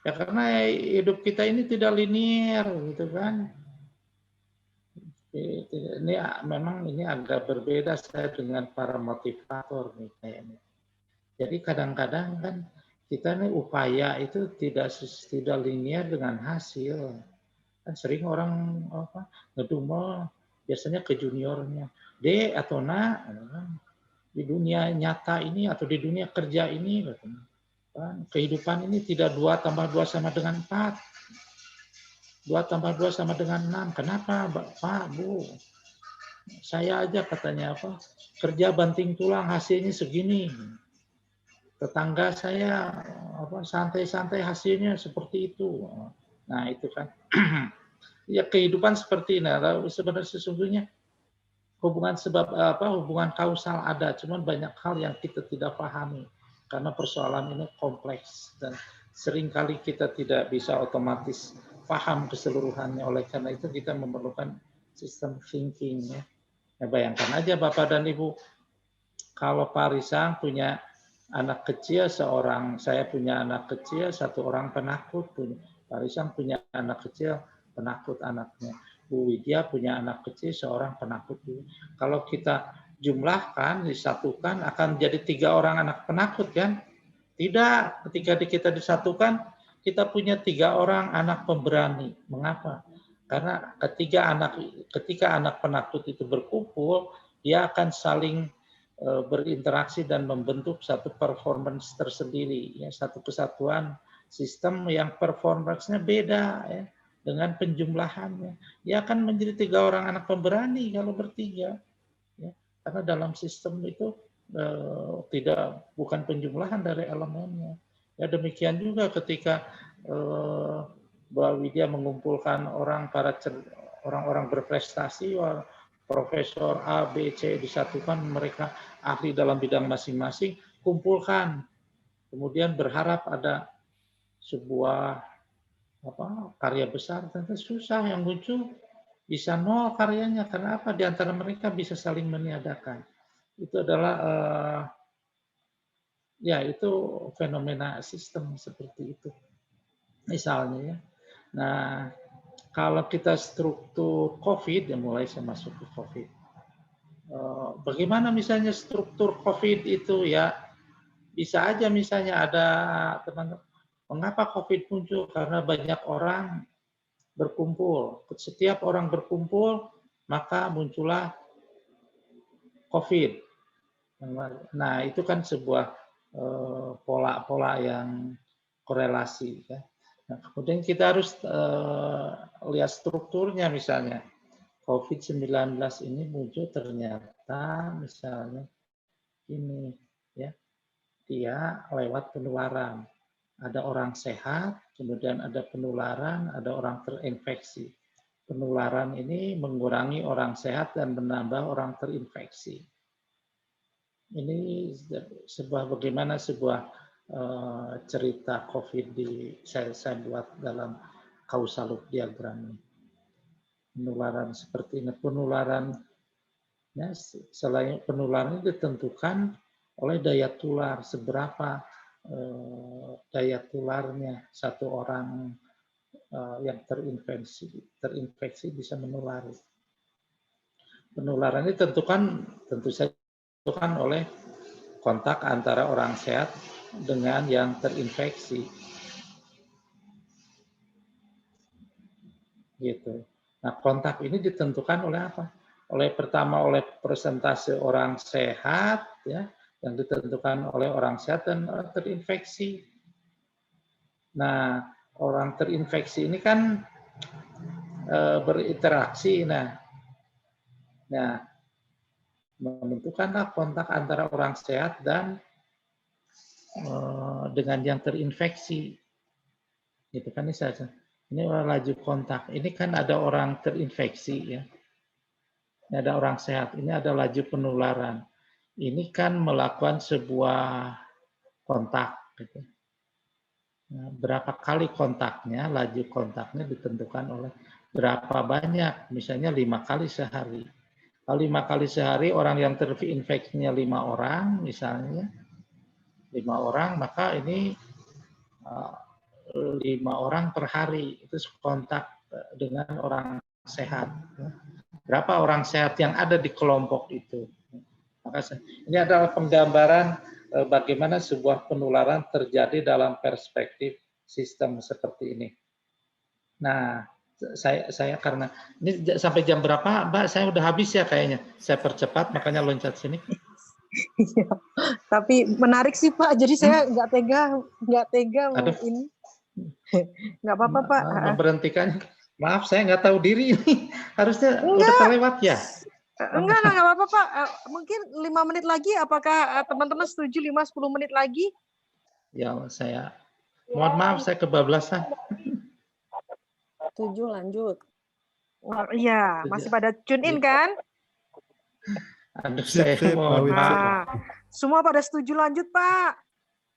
Ya karena hidup kita ini tidak linear, gitu kan. Ini memang ini agak berbeda saya dengan para motivator nih kayaknya. Jadi kadang-kadang kan kita nih upaya itu tidak linear dengan hasil. Kan sering orang ngedumel biasanya ke juniornya, D atau Na, di dunia nyata ini atau di dunia kerja ini, kan, kehidupan ini tidak 2 tambah 2 sama dengan 4. 2 tambah 2 sama dengan 6. Kenapa, Pak, Bu? Saya aja katanya kerja banting tulang hasilnya segini. Tetangga saya santai-santai hasilnya seperti itu. Nah, itu kan. Ya kehidupan seperti ini. Sebenarnya sesungguhnya hubungan hubungan kausal ada, cuman banyak hal yang kita tidak pahami karena persoalan ini kompleks dan seringkali kita tidak bisa otomatis paham keseluruhannya. Oleh karena itu kita memerlukan sistem thinking, ya. Nah, bayangkan aja Bapak dan Ibu, kalau Pak Risang punya anak kecil saya punya anak kecil, 1 orang penakut, Pak Risang punya anak kecil penakut anaknya. Bu Widya punya anak kecil, seorang penakut. Kalau kita jumlahkan, disatukan, akan jadi 3 orang anak penakut, kan? Tidak. Ketika kita disatukan, kita punya 3 orang anak pemberani. Mengapa? Karena ketika anak penakut itu berkumpul, dia akan saling berinteraksi dan membentuk satu performance tersendiri, ya, satu kesatuan sistem yang performance-nya beda, ya, dengan penjumlahannya. Dia akan menjadi 3 orang anak pemberani kalau bertiga, ya. Karena dalam sistem itu bukan penjumlahan dari elemennya. Ya, demikian juga ketika Mbak Widya mengumpulkan orang-orang berprestasi, profesor A, B, C disatukan, mereka ahli dalam bidang masing-masing, kumpulkan. Kemudian berharap ada sebuah karya besar, tentu susah, yang muncul bisa 0 karyanya. Karena apa? Di antara mereka bisa saling meniadakan. Itu adalah ya itu fenomena sistem seperti itu. Misalnya, ya. Nah, kalau kita struktur COVID, ya mulai saya masuk ke COVID. Bagaimana misalnya struktur COVID itu, ya bisa aja misalnya ada teman-teman, mengapa COVID muncul? Karena banyak orang berkumpul. Setiap orang berkumpul, maka muncullah COVID. Nah, itu kan sebuah pola-pola yang korelasi. Ya. Nah, kemudian kita harus lihat strukturnya misalnya. COVID-19 ini muncul ternyata misalnya ini, ya, dia lewat penularan. Ada orang sehat, kemudian ada penularan, ada orang terinfeksi. Penularan ini mengurangi orang sehat dan menambah orang terinfeksi. Ini bagaimana sebuah cerita COVID saya buat dalam causal loop diagram ini. Penularan seperti ini, penularannya selain penularan ditentukan oleh daya tular, seberapa daya tularnya satu orang yang terinfeksi bisa menulari. Penularan ini tentu saja ditentukan oleh kontak antara orang sehat dengan yang terinfeksi. Gitu. Nah, kontak ini ditentukan oleh apa? Pertama oleh persentase orang sehat, ya, yang ditentukan oleh orang sehat dan terinfeksi. Nah, orang terinfeksi ini kan berinteraksi. Nah, menentukanlah kontak antara orang sehat dan dengan yang terinfeksi. Gitu kan saja. Ini laju kontak. Ini kan ada orang terinfeksi, ya. Ini ada orang sehat. Ini ada laju penularan. Ini kan melakukan sebuah kontak. Gitu. Nah, berapa kali kontaknya, laju kontaknya ditentukan oleh berapa banyak. Misalnya 5 kali sehari. Kalau 5 kali sehari orang yang terinfeksinya 5 orang misalnya, 5 orang, maka ini 5 orang per hari itu kontak dengan orang sehat. Berapa orang sehat yang ada di kelompok itu? Maka ini adalah penggambaran bagaimana sebuah penularan terjadi dalam perspektif sistem seperti ini. Nah, saya karena ini sampai jam berapa, Mbak? Saya udah habis ya kayaknya. Saya percepat, makanya loncat sini. Iya, tapi menarik sih Pak. Jadi saya nggak tega mau Aduh. ini. Nggak apa-apa Pak. Memberhentikan. Maaf, saya nggak tahu diri ini. Harusnya udah terlewat ya. Enggak apa-apa Pak. Mungkin 5 menit lagi. Apakah teman-teman setuju 5-10 menit lagi? Ya, saya mohon maaf saya kebablasan. Setuju, lanjut. Iya, masih pada tune in kan? Aduh, saya mohon maaf. Semua pada setuju, lanjut Pak.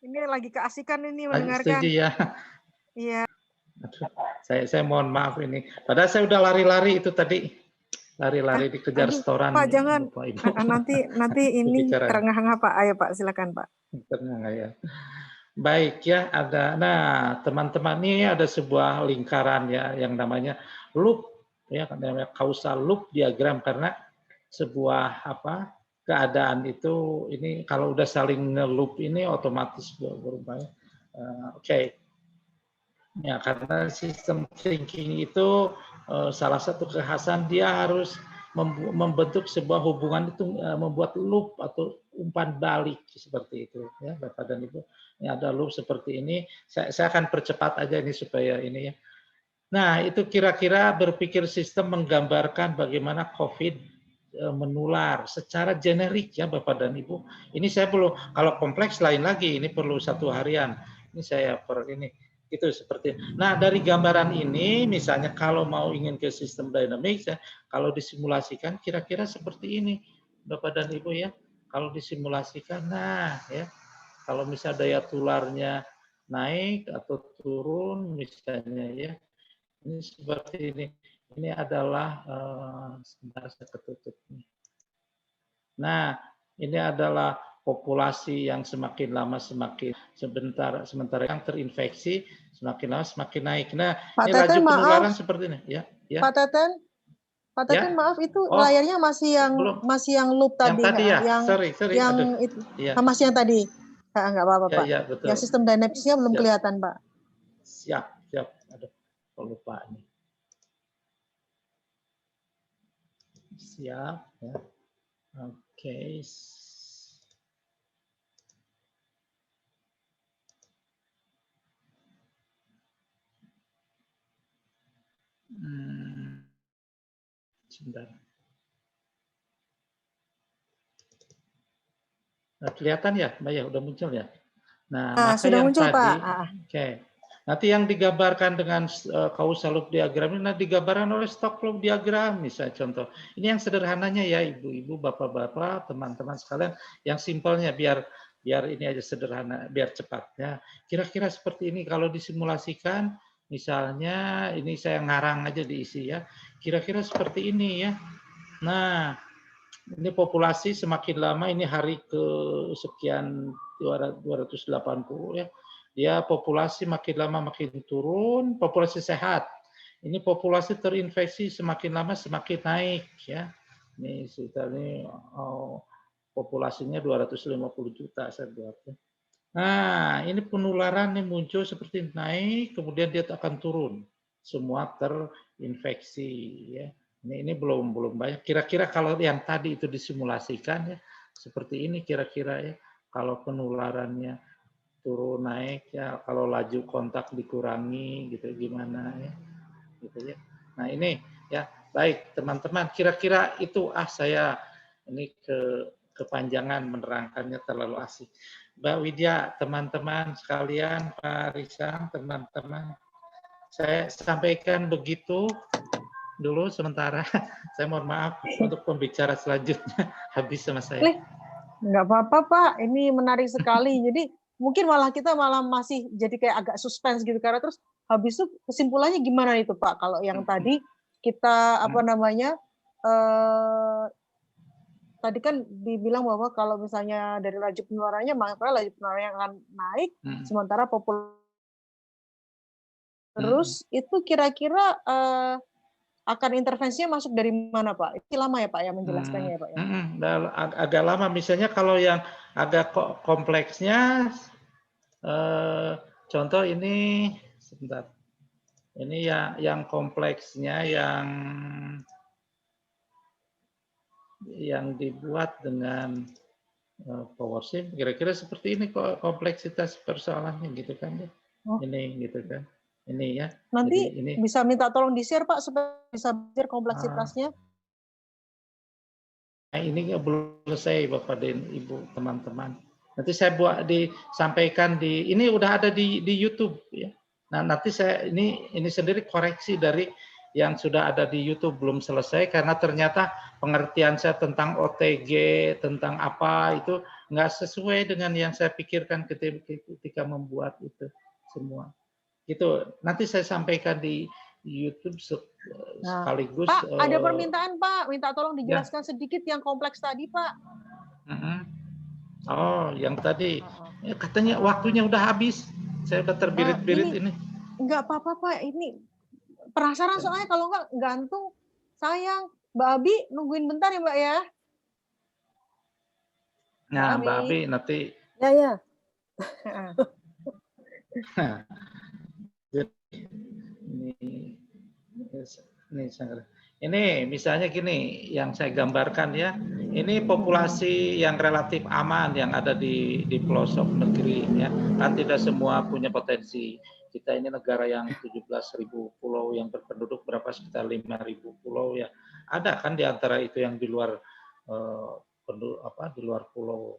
Ini lagi keasikan ini mendengarkan. Setuju ya. Iya. Aduh, saya mohon maaf ini. Padahal saya udah lari-lari itu tadi. Lari-lari dikejar setoran. Pak, jangan. Nanti ini terengah-engah Pak. Ayo Pak, silakan Pak. Terengah ya. Baik ya, ada. Nah, teman-teman ini ada sebuah lingkaran ya yang namanya loop ya, namanya causal loop diagram, karena sebuah keadaan itu ini kalau udah saling nge-loop ini otomatis berubah. Oke. Ya, karena sistem thinking itu salah satu kekhasan dia harus membentuk sebuah hubungan itu, membuat loop atau umpan balik seperti itu ya Bapak dan Ibu. Ini ada loop seperti ini. Saya akan percepat aja ini supaya ini ya. Nah, itu kira-kira berpikir sistem menggambarkan bagaimana COVID menular secara generik ya Bapak dan Ibu. Ini saya perlu, kalau kompleks lain lagi, ini perlu 1 harian. Ini saya itu seperti. Nah, dari gambaran ini misalnya kalau mau ingin ke sistem dynamics ya, kalau disimulasikan kira-kira seperti ini Bapak dan Ibu ya. Kalau disimulasikan, nah ya, kalau misalnya daya tularnya naik atau turun misalnya ya, ini seperti ini. Ini adalah sebentar saya ketutup nih. Nah, ini adalah populasi yang semakin lama semakin sementara yang terinfeksi semakin lama semakin naik. Nah, Pak ini Teten, laju penularan maaf. seperti ini ya. Pak Teten, Ya? maaf itu layarnya masih yang loop tadi. Yang tadi ya? Sorry. Yang Aduh. itu Ya. masih yang tadi. Enggak apa-apa Pak. Ya, betul. Yang sistem dynamics-nya belum kelihatan Pak. Siap. Aduh, lupa nih. Siap ya. Oke. Sebentar. Nah, kelihatan ya, Mbak ya, udah muncul ya. Nah, sudah muncul tadi, Pak. Oke. Nanti yang digambarkan dengan causal loop diagram ini digambarkan oleh stock loop diagram, misalnya contoh. Ini yang sederhananya ya, ibu-ibu, bapak-bapak, teman-teman sekalian, yang simpelnya biar ini aja sederhana, biar cepat ya. Kira-kira seperti ini kalau disimulasikan, misalnya ini saya ngarang aja diisi ya. Kira-kira seperti ini ya. Nah, ini populasi semakin lama, ini hari ke sekian 280 ya. Ya, populasi makin lama makin turun, populasi sehat. Ini populasi terinfeksi semakin lama semakin naik ya. Ini sekitar ini populasinya 250 juta saya buat ya. Nah, ini penularan yang muncul seperti naik, kemudian dia akan turun. Semua terinfeksi ya. Ini belum banyak. Kira-kira kalau yang tadi itu disimulasikan ya, seperti ini kira-kira ya. Kalau penularannya turun naik ya, kalau laju kontak dikurangi gitu gimana ya. Gitu ya. Nah, ini ya, baik teman-teman, kira-kira itu saya ini kepanjangan menerangkannya terlalu asik. Mbak Widya, teman-teman sekalian, Pak Risang, teman-teman, saya sampaikan begitu dulu sementara. Saya mohon maaf untuk pembicara selanjutnya habis sama saya. Nggak apa-apa Pak, ini menarik sekali. Jadi mungkin kita masih jadi kayak agak suspense gitu, karena terus habis itu kesimpulannya gimana itu Pak? Kalau yang tadi kita tadi kan dibilang bahwa kalau misalnya dari laju penularannya, maka laju penularannya akan naik, sementara terus itu kira-kira akan intervensinya masuk dari mana, Pak? Itu lama ya, Pak, ya menjelaskannya ya, Pak ya? Agak lama. Misalnya kalau yang agak kompleksnya, contoh ini, sebentar. Ini yang kompleksnya yang dibuat dengan PowerShell, kira-kira seperti ini kok kompleksitas persoalannya gitu kan ya. Ini gitu kan. Ini ya. Nanti jadi ini bisa minta tolong di-share, Pak, supaya bisa share kompleksitasnya. Nah, ini belum selesai Bapak dan Ibu teman-teman. Nanti saya buat disampaikan ini udah ada di YouTube ya. Nah, nanti saya ini sendiri koreksi dari yang sudah ada di YouTube belum selesai karena ternyata pengertian saya tentang OTG, tentang apa itu nggak sesuai dengan yang saya pikirkan ketika membuat itu semua. Gitu. Nanti saya sampaikan di YouTube sekaligus. Pak, ada permintaan Pak, minta tolong dijelaskan sedikit yang kompleks tadi Pak. Oh, yang tadi katanya waktunya udah habis. Saya udah terbirit-birit ini. Enggak apa-apa Pak, ini penasaran soalnya kalau enggak gantung. Sayang, Mbak Abi nungguin bentar ya Mbak ya. Nah, Mbak Abi nanti. Ya. Ini misalnya gini, yang saya gambarkan ya, ini populasi yang relatif aman yang ada di pelosok negeri ya, kan tidak semua punya potensi. Kita ini negara yang 17.000 pulau yang berpenduduk berapa sekitar 5.000 pulau ya. Ada kan di antara itu yang di luar di luar pulau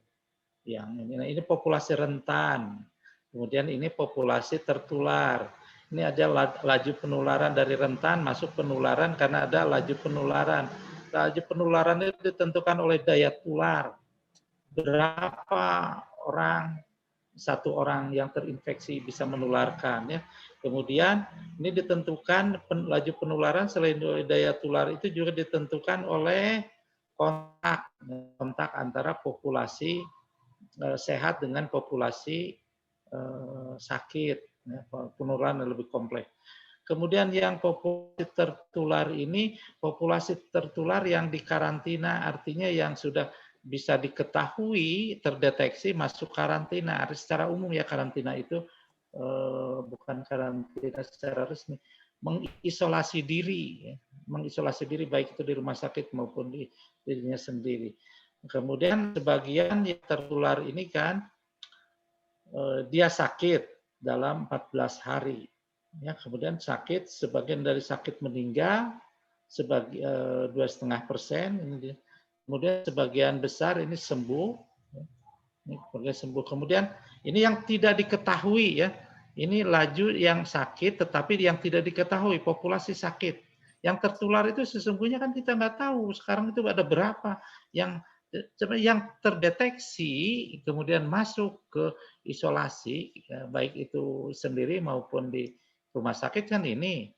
yang ini. Nah, ini populasi rentan. Kemudian ini populasi tertular. Ini ada laju penularan dari rentan masuk penularan karena ada laju penularan. Laju penularan itu ditentukan oleh daya tular. Berapa satu orang yang terinfeksi bisa menularkan ya. Kemudian ini ditentukan laju penularan selain dari daya tular itu juga ditentukan oleh kontak antara populasi sehat dengan populasi sakit. Penularan lebih kompleks. Kemudian yang populasi tertular ini, populasi tertular yang dikarantina, artinya yang sudah bisa diketahui, terdeteksi masuk karantina. Secara umum ya karantina itu bukan karantina secara resmi, mengisolasi diri, baik itu di rumah sakit maupun di dirinya sendiri. Kemudian sebagian yang tertular ini kan dia sakit dalam 14 hari. Ya, kemudian sakit, sebagian dari sakit meninggal, sebagai 2,5%. Kemudian sebagian besar ini sembuh. Kemudian ini yang tidak diketahui ya. Ini laju yang sakit, tetapi yang tidak diketahui populasi sakit. Yang tertular itu sesungguhnya kan kita nggak tahu. Sekarang itu ada berapa yang terdeteksi kemudian masuk ke isolasi, baik itu sendiri maupun di rumah sakit kan ini.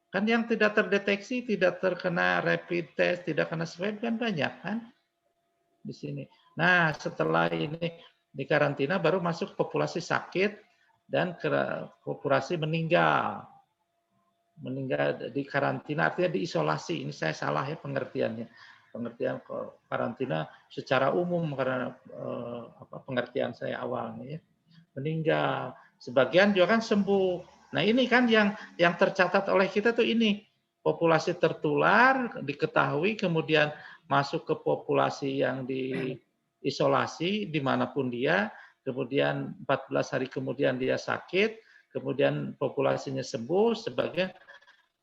Kan yang tidak terdeteksi, tidak terkena rapid test, tidak kena swab kan banyak kan di sini. Nah setelah ini di karantina baru masuk populasi sakit dan populasi meninggal. Meninggal di karantina artinya diisolasi. Ini saya salah ya pengertiannya. Pengertian karantina secara umum karena pengertian saya awalnya ya. Meninggal, sebagian juga kan sembuh. Nah ini kan yang tercatat oleh kita tuh ini populasi tertular diketahui kemudian masuk ke populasi yang diisolasi dimanapun dia, kemudian 14 hari kemudian dia sakit, kemudian populasinya sembuh, sebagian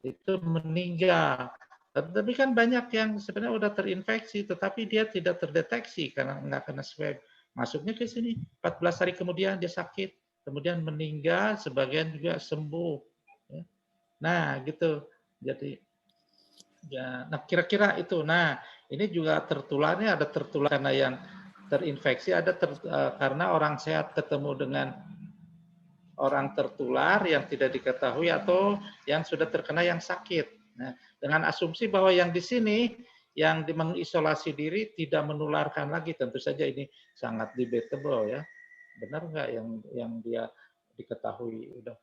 itu meninggal. Tapi kan banyak yang sebenarnya udah terinfeksi, tetapi dia tidak terdeteksi karena nggak kena swab. Masuknya ke sini, 14 hari kemudian dia sakit, kemudian meninggal, sebagian juga sembuh. Nah, gitu. Jadi, ya, nah kira-kira itu. Nah, ini juga tertularnya ada tertular karena yang terinfeksi, ada karena orang sehat ketemu dengan orang tertular yang tidak diketahui atau yang sudah terkena yang sakit. Nah, dengan asumsi bahwa yang di sini yang mengisolasi diri tidak menularkan lagi. Tentu saja ini sangat debatable ya. Benar nggak yang dia diketahui udah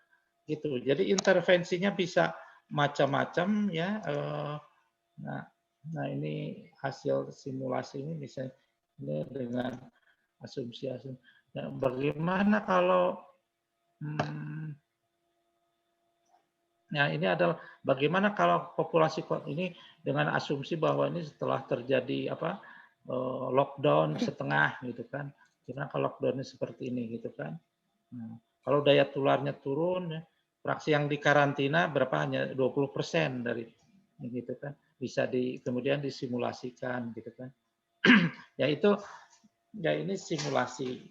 gitu. Jadi intervensinya bisa macam-macam ya. Nah ini hasil simulasi ini misalnya ini dengan asumsi-asumsi. Nah, bagaimana kalau nah ini adalah bagaimana kalau populasi ini dengan asumsi bahwa ini setelah terjadi lockdown setengah gitu kan. Gimana kalau lockdownnya seperti ini gitu kan. Nah, kalau daya tularnya turun, ya, fraksi yang dikarantina berapa hanya 20% dari gitu kan. Bisa kemudian disimulasikan gitu kan. Ya itu ya ini simulasi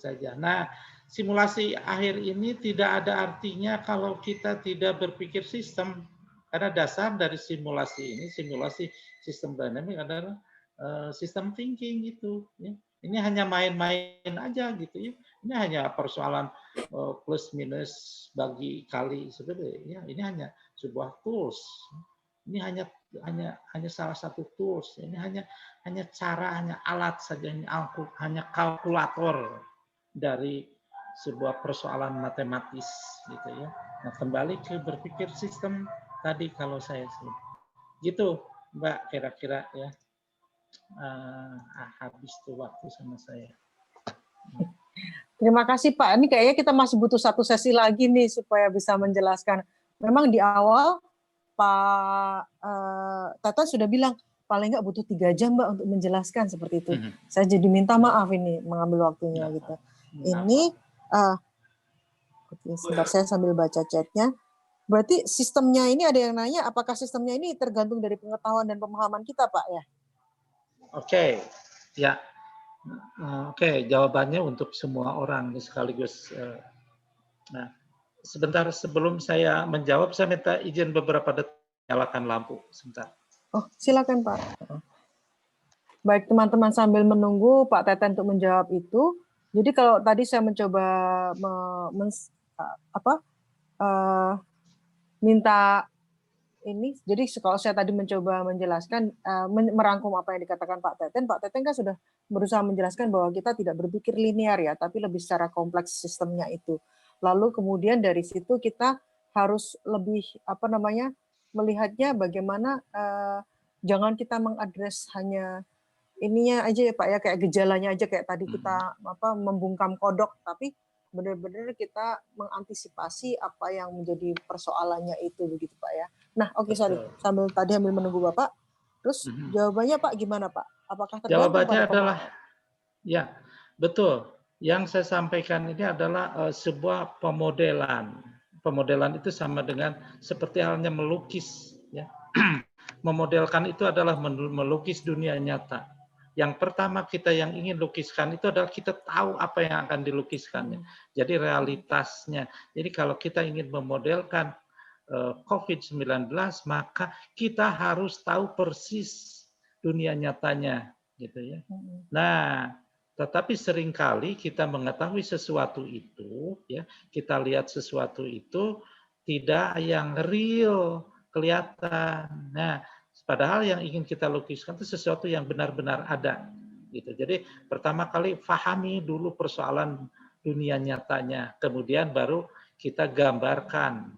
saja. Nah, simulasi akhir ini tidak ada artinya kalau kita tidak berpikir sistem. Karena dasar dari simulasi sistem dinamik adalah sistem thinking gitu. Ya. Ini hanya main-main aja gitu ya. Ini hanya persoalan plus minus bagi kali sebenarnya. Ini hanya sebuah tools. Ini hanya salah satu tools. Ini hanya cara, hanya alat saja, hanya kalkulator dari sebuah persoalan matematis gitu ya. Nah, kembali ke berpikir sistem tadi kalau saya sih. Gitu, Mbak, kira-kira ya. Habis tuh waktu sama saya. Terima kasih Pak. Ini kayaknya kita masih butuh satu sesi lagi nih supaya bisa menjelaskan. Memang di awal Pak Tata sudah bilang paling nggak butuh 3 jam Mbak untuk menjelaskan seperti itu. Saya jadi minta maaf ini mengambil waktunya gitu. Ini sebentar saya sambil baca chatnya. Berarti sistemnya ini ada yang nanya apakah sistemnya ini tergantung dari pengetahuan dan pemahaman kita Pak ya? Oke, ya. Oke, jawabannya untuk semua orang sekaligus. Nah, sebentar sebelum saya menjawab, saya minta izin beberapa detik nyalakan lampu. Sebentar. Oh, silakan Pak. Baik teman-teman sambil menunggu Pak Teten untuk menjawab itu. Jadi kalau tadi saya mencoba minta ini, jadi kalau saya tadi mencoba menjelaskan, merangkum apa yang dikatakan Pak Teten kan sudah berusaha menjelaskan bahwa kita tidak berpikir linear ya, tapi lebih secara kompleks sistemnya itu. Lalu kemudian dari situ kita harus lebih melihatnya bagaimana jangan kita mengadres hanya ininya aja ya Pak ya, kayak gejalanya aja kayak tadi kita membungkam kodok, tapi benar-benar kita mengantisipasi apa yang menjadi persoalannya itu begitu Pak ya. Nah, oke, sorry. Sambil menunggu Bapak. Terus jawabannya Pak gimana Pak? Apakah tergantung jawabannya pada adalah ya, betul. Yang saya sampaikan ini adalah sebuah pemodelan. Pemodelan itu sama dengan seperti halnya melukis ya. Memodelkan itu adalah melukis dunia nyata. Yang pertama kita yang ingin lukiskan itu adalah kita tahu apa yang akan dilukiskannya. Jadi realitasnya. Jadi kalau kita ingin memodelkan COVID-19, maka kita harus tahu persis dunia nyatanya, gitu ya. Nah, tetapi seringkali kita mengetahui sesuatu itu, ya, kita lihat sesuatu itu tidak yang real kelihatan. Nah, padahal yang ingin kita lukiskan itu sesuatu yang benar-benar ada, gitu. Jadi pertama kali pahami dulu persoalan dunia nyatanya, kemudian baru kita gambarkan,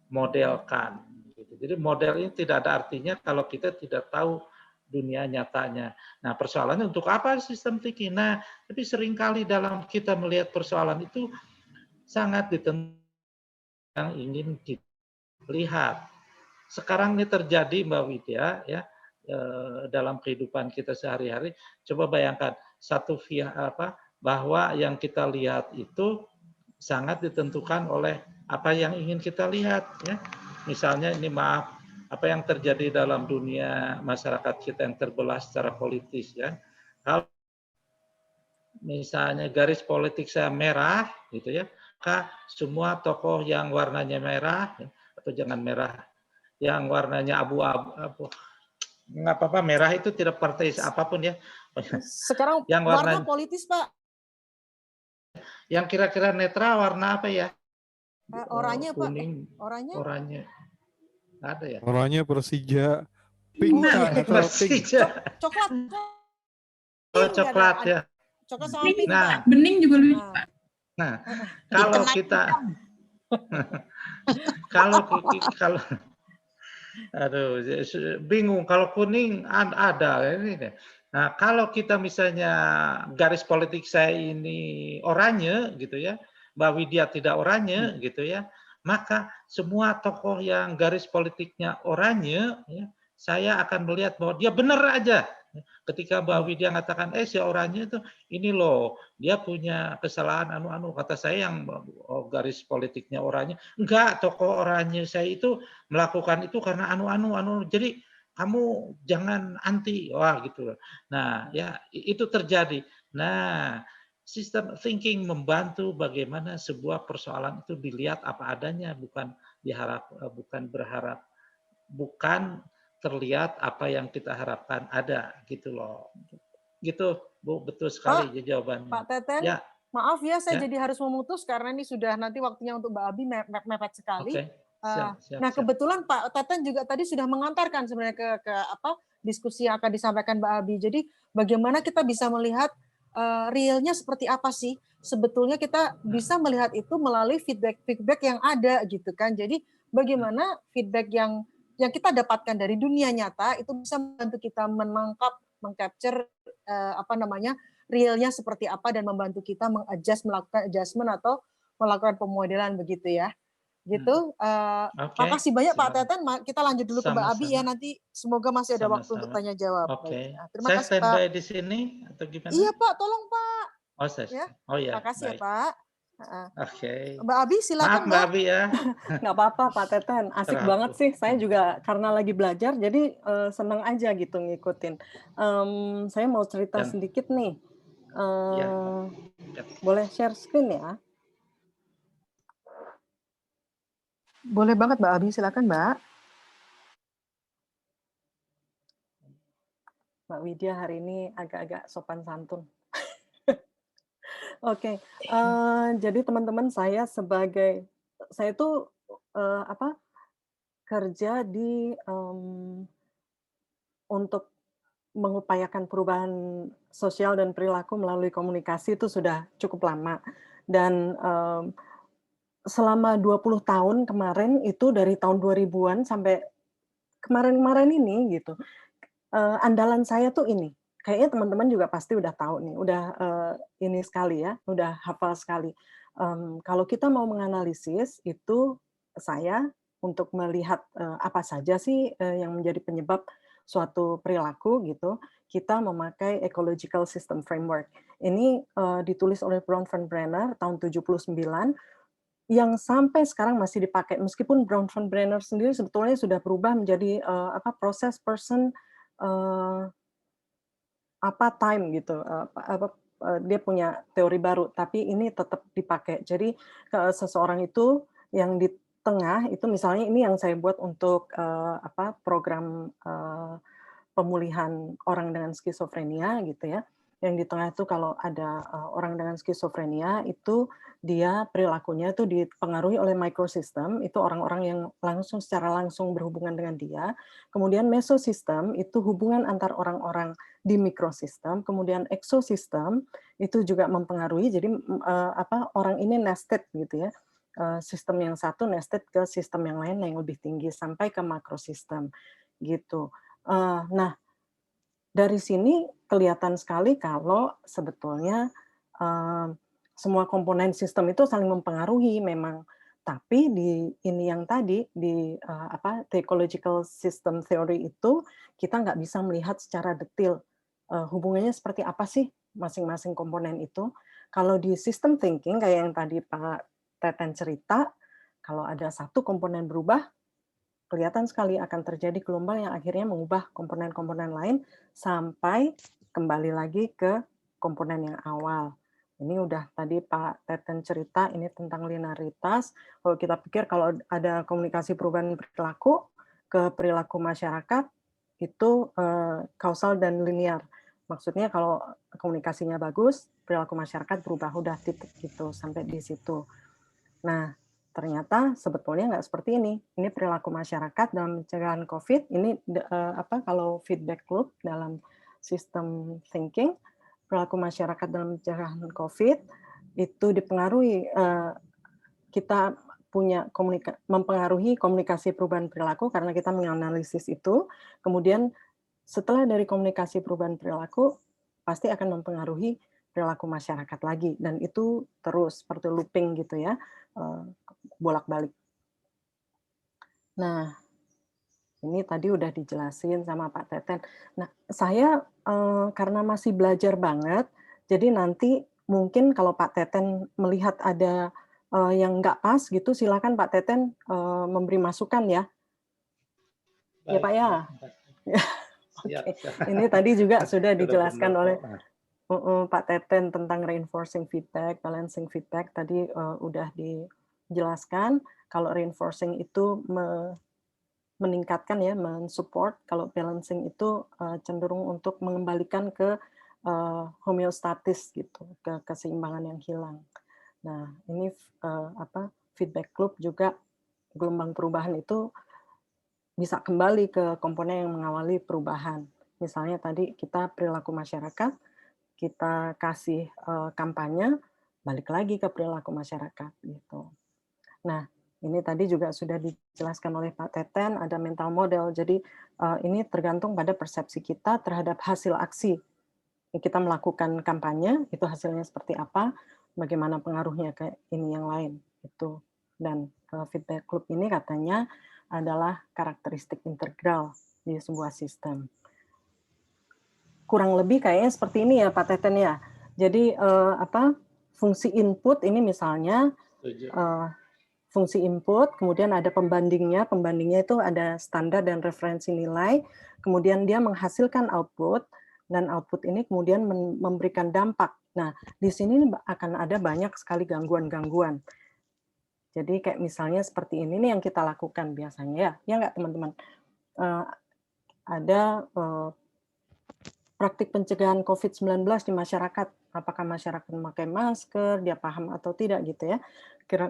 modelkan. Gitu. Jadi model ini tidak ada artinya kalau kita tidak tahu dunia nyatanya. Nah, persoalannya untuk apa sistem thinking? Nah, tapi seringkali dalam kita melihat persoalan itu sangat ditentukan yang ingin kita lihat. Sekarang ini terjadi Mbak Widya ya dalam kehidupan kita sehari-hari. Coba bayangkan bahwa yang kita lihat itu sangat ditentukan oleh apa yang ingin kita lihat ya. Misalnya ini maaf apa yang terjadi dalam dunia masyarakat kita yang terbelah secara politis ya. Kalau misalnya garis politik saya merah gitu ya, maka semua tokoh yang warnanya merah atau jangan merah, yang warnanya abu-abu, nggak apa-apa, merah itu tidak partai apapun ya. Sekarang yang warna politis Pak. Yang kira-kira netral warna apa ya? Oranye kuning, Pak. Oranye. Oranye. Ada ya? Oranye Persija. Pink Nah, atau pink? mestinya. Coklat. Oh, coklat ya. Coklat sama pink. Nah, Bening juga lucu, Pak. nah, kalau kita kalau aduh, bingung kalau kuning ada ini deh. Nah, kalau kita misalnya garis politik saya ini oranye gitu ya, Mbak Widya tidak oranye gitu ya, maka semua tokoh yang garis politiknya oranye ya, saya akan melihat bahwa dia benar aja. Ketika Mbak Widya mengatakan, si oranye itu ini loh, dia punya kesalahan anu-anu. Kata saya yang garis politiknya oranye, enggak, tokoh oranye saya itu melakukan itu karena anu-anu. Jadi kamu jangan anti, wah gitu. Nah, ya itu terjadi. Nah, sistem thinking membantu bagaimana sebuah persoalan itu dilihat apa adanya, bukan berharap, bukan terlihat apa yang kita harapkan ada gitu loh. Gitu, Bu, betul sekali jawabannya. Pak Teten, ya. Maaf ya, saya Ya. jadi harus memutus karena ini sudah nanti waktunya untuk Mbak Abi mepet sekali. Oke. Siap. Kebetulan Pak Teten juga tadi sudah mengantarkan sebenarnya ke apa diskusi yang akan disampaikan Mbak Abi. Jadi bagaimana kita bisa melihat realnya seperti apa sih? Sebetulnya kita bisa melihat itu melalui feedback yang ada gitu kan. Jadi bagaimana feedback yang kita dapatkan dari dunia nyata itu bisa membantu kita menangkap, mengcapture realnya seperti apa dan membantu kita melakukan adjustment atau melakukan pemodelan begitu ya. Gitu. Makasih banyak Pak Teten. Kita lanjut dulu ke Mbak Abi ya, nanti semoga masih ada waktu untuk tanya jawab. Oke. Terima Saya kasih standby Pak. di sini atau gimana? Iya Pak, tolong Pak. Ya. Oh ya. Terima kasih baik. ya Pak. Oke. Mbak Abi silakan Maaf Mbak Abi ya. Nggak apa-apa Pak Teten, asik banget sih. Saya juga karena lagi belajar, jadi seneng aja gitu ngikutin. Saya mau cerita sedikit nih. Boleh share screen ya? Boleh banget Mbak Abi, silakan Mbak. Mbak Widya hari ini agak-agak sopan santun. Oke, jadi teman-teman saya tuh kerja di untuk mengupayakan perubahan sosial dan perilaku melalui komunikasi itu sudah cukup lama. Dan selama 20 tahun kemarin itu dari tahun 2000-an sampai kemarin-kemarin ini gitu, andalan saya tuh ini. Kayaknya teman-teman juga pasti udah tahu nih, udah ini sekali ya, udah hafal sekali. Kalau kita mau menganalisis itu saya untuk melihat apa saja sih yang menjadi penyebab suatu perilaku gitu, kita memakai ecological system framework. Ini ditulis oleh Brown van Brenner tahun 79 yang sampai sekarang masih dipakai, meskipun Brown van Brenner sendiri sebetulnya sudah berubah menjadi proses person time gitu, dia punya teori baru, tapi ini tetap dipakai. Jadi seseorang itu yang di tengah itu, misalnya ini yang saya buat untuk program pemulihan orang dengan skizofrenia gitu ya. Yang di tengah itu kalau ada orang dengan skizofrenia itu dia perilakunya itu dipengaruhi oleh microsystem, itu orang-orang yang secara langsung berhubungan dengan dia. Kemudian mesosystem itu hubungan antar orang-orang di mikrosistem. Kemudian exosystem itu juga mempengaruhi. Jadi orang ini nested gitu ya. Sistem yang satu nested ke sistem yang lain yang lebih tinggi sampai ke makrosistem gitu. Nah, dari sini kelihatan sekali kalau sebetulnya semua komponen sistem itu saling mempengaruhi memang. Tapi di ini yang tadi di the ecological system theory itu kita nggak bisa melihat secara detail hubungannya seperti apa sih masing-masing komponen itu. Kalau di system thinking kayak yang tadi Pak Teten cerita, kalau ada satu komponen berubah, kelihatan sekali akan terjadi gelombang yang akhirnya mengubah komponen-komponen lain sampai kembali lagi ke komponen yang awal. Ini udah tadi Pak Teten cerita ini tentang linearitas. Kalau kita pikir kalau ada komunikasi perubahan perilaku ke perilaku masyarakat itu kausal dan linear. Maksudnya kalau komunikasinya bagus, perilaku masyarakat berubah, udah titik gitu sampai di situ. Nah, ternyata sebetulnya nggak seperti ini. Ini perilaku masyarakat dalam pencegahan COVID. Ini kalau feedback loop dalam sistem thinking, perilaku masyarakat dalam pencegahan COVID itu dipengaruhi, kita punya mempengaruhi komunikasi perubahan perilaku karena kita menganalisis itu. Kemudian setelah dari komunikasi perubahan perilaku pasti akan mempengaruhi perilaku masyarakat lagi, dan itu terus seperti looping gitu ya, bolak-balik. Nah, ini tadi udah dijelasin sama Pak Teten. Nah, saya karena masih belajar banget, jadi nanti mungkin kalau Pak Teten melihat ada yang nggak pas gitu, silakan Pak Teten memberi masukan ya. Ya Pak ya. Oke. Ini tadi juga sudah dijelaskan oleh Pak Teten tentang reinforcing feedback, balancing feedback. Tadi udah dijelaskan kalau reinforcing itu meningkatkan ya, mensupport. Kalau balancing itu cenderung untuk mengembalikan ke homeostatis gitu, ke keseimbangan yang hilang. Nah, ini feedback loop juga, gelombang perubahan itu bisa kembali ke komponen yang mengawali perubahan. Misalnya tadi kita perilaku masyarakat, kita kasih kampanye, balik lagi ke perilaku masyarakat gitu. Nah, ini tadi juga sudah dijelaskan oleh Pak Teten, ada mental model. Jadi ini tergantung pada persepsi kita terhadap hasil aksi. Kita melakukan kampanye, itu hasilnya seperti apa, bagaimana pengaruhnya ke ini yang lain. Itu. Dan feedback loop ini katanya adalah karakteristik integral di sebuah sistem. Kurang lebih kayaknya seperti ini ya Pak Teten ya. Jadi fungsi input ini misalnya fungsi input, kemudian ada pembandingnya itu ada standar dan referensi nilai, kemudian dia menghasilkan output, dan output ini kemudian memberikan dampak. Nah, di sini akan ada banyak sekali gangguan-gangguan. Jadi kayak misalnya seperti ini nih yang kita lakukan biasanya ya nggak teman-teman? Ada praktik pencegahan COVID-19 di masyarakat. Apakah masyarakat memakai masker, dia paham atau tidak gitu ya.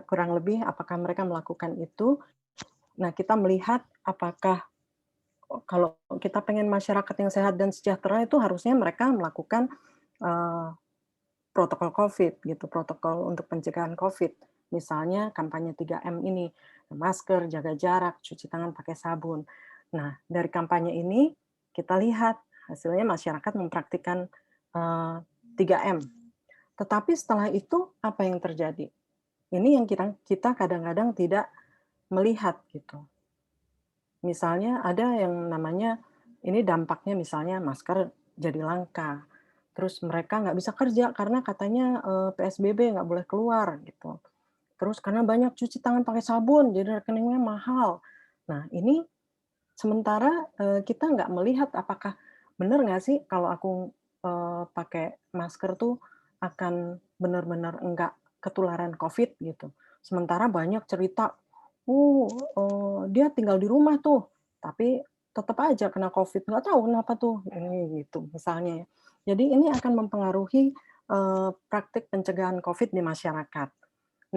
Kurang lebih apakah mereka melakukan itu. Nah, kita melihat apakah kalau kita pengen masyarakat yang sehat dan sejahtera itu harusnya mereka melakukan protokol COVID gitu, protokol untuk pencegahan COVID. Misalnya kampanye 3M ini, masker, jaga jarak, cuci tangan pakai sabun. Nah, dari kampanye ini kita lihat hasilnya masyarakat mempraktikkan 3M. Tetapi setelah itu apa yang terjadi? Ini yang kita kadang-kadang tidak melihat gitu. Misalnya ada yang namanya, ini dampaknya misalnya masker jadi langka. Terus mereka nggak bisa kerja karena katanya PSBB nggak boleh keluar gitu. Terus karena banyak cuci tangan pakai sabun, jadi rekeningnya mahal. Nah ini sementara kita nggak melihat apakah benar nggak sih kalau aku pakai masker tuh akan benar-benar enggak ketularan COVID gitu. Sementara banyak cerita, dia tinggal di rumah tuh, tapi tetap aja kena COVID, nggak tahu kenapa tuh, ini gitu misalnya. Jadi ini akan mempengaruhi praktik pencegahan COVID di masyarakat.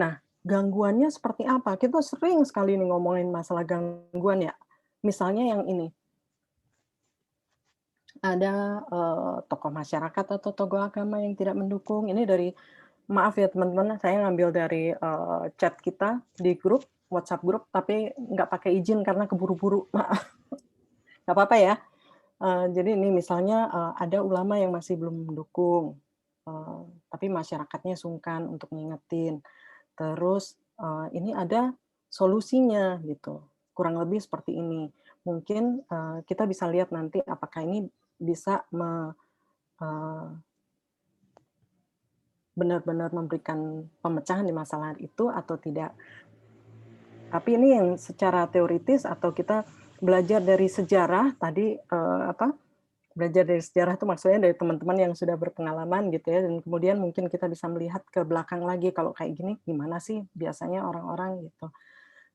Nah, gangguannya seperti apa? Kita sering sekali nih ngomongin masalah gangguan ya. Misalnya yang ini, ada tokoh masyarakat atau tokoh agama yang tidak mendukung. Ini dari, maaf ya teman-teman, saya ngambil dari chat kita di grup, WhatsApp grup, tapi nggak pakai izin karena keburu-buru, maaf. Nggak apa-apa ya. Jadi ini misalnya ada ulama yang masih belum mendukung, tapi masyarakatnya sungkan untuk ngingetin. Terus ini ada solusinya gitu, kurang lebih seperti ini. Mungkin kita bisa lihat nanti apakah ini bisa benar-benar memberikan pemecahan di masalah itu atau tidak. Tapi ini yang secara teoritis atau kita belajar dari sejarah tadi belajar dari sejarah itu maksudnya dari teman-teman yang sudah berpengalaman gitu ya, dan kemudian mungkin kita bisa melihat ke belakang lagi kalau kayak gini gimana sih biasanya orang-orang gitu.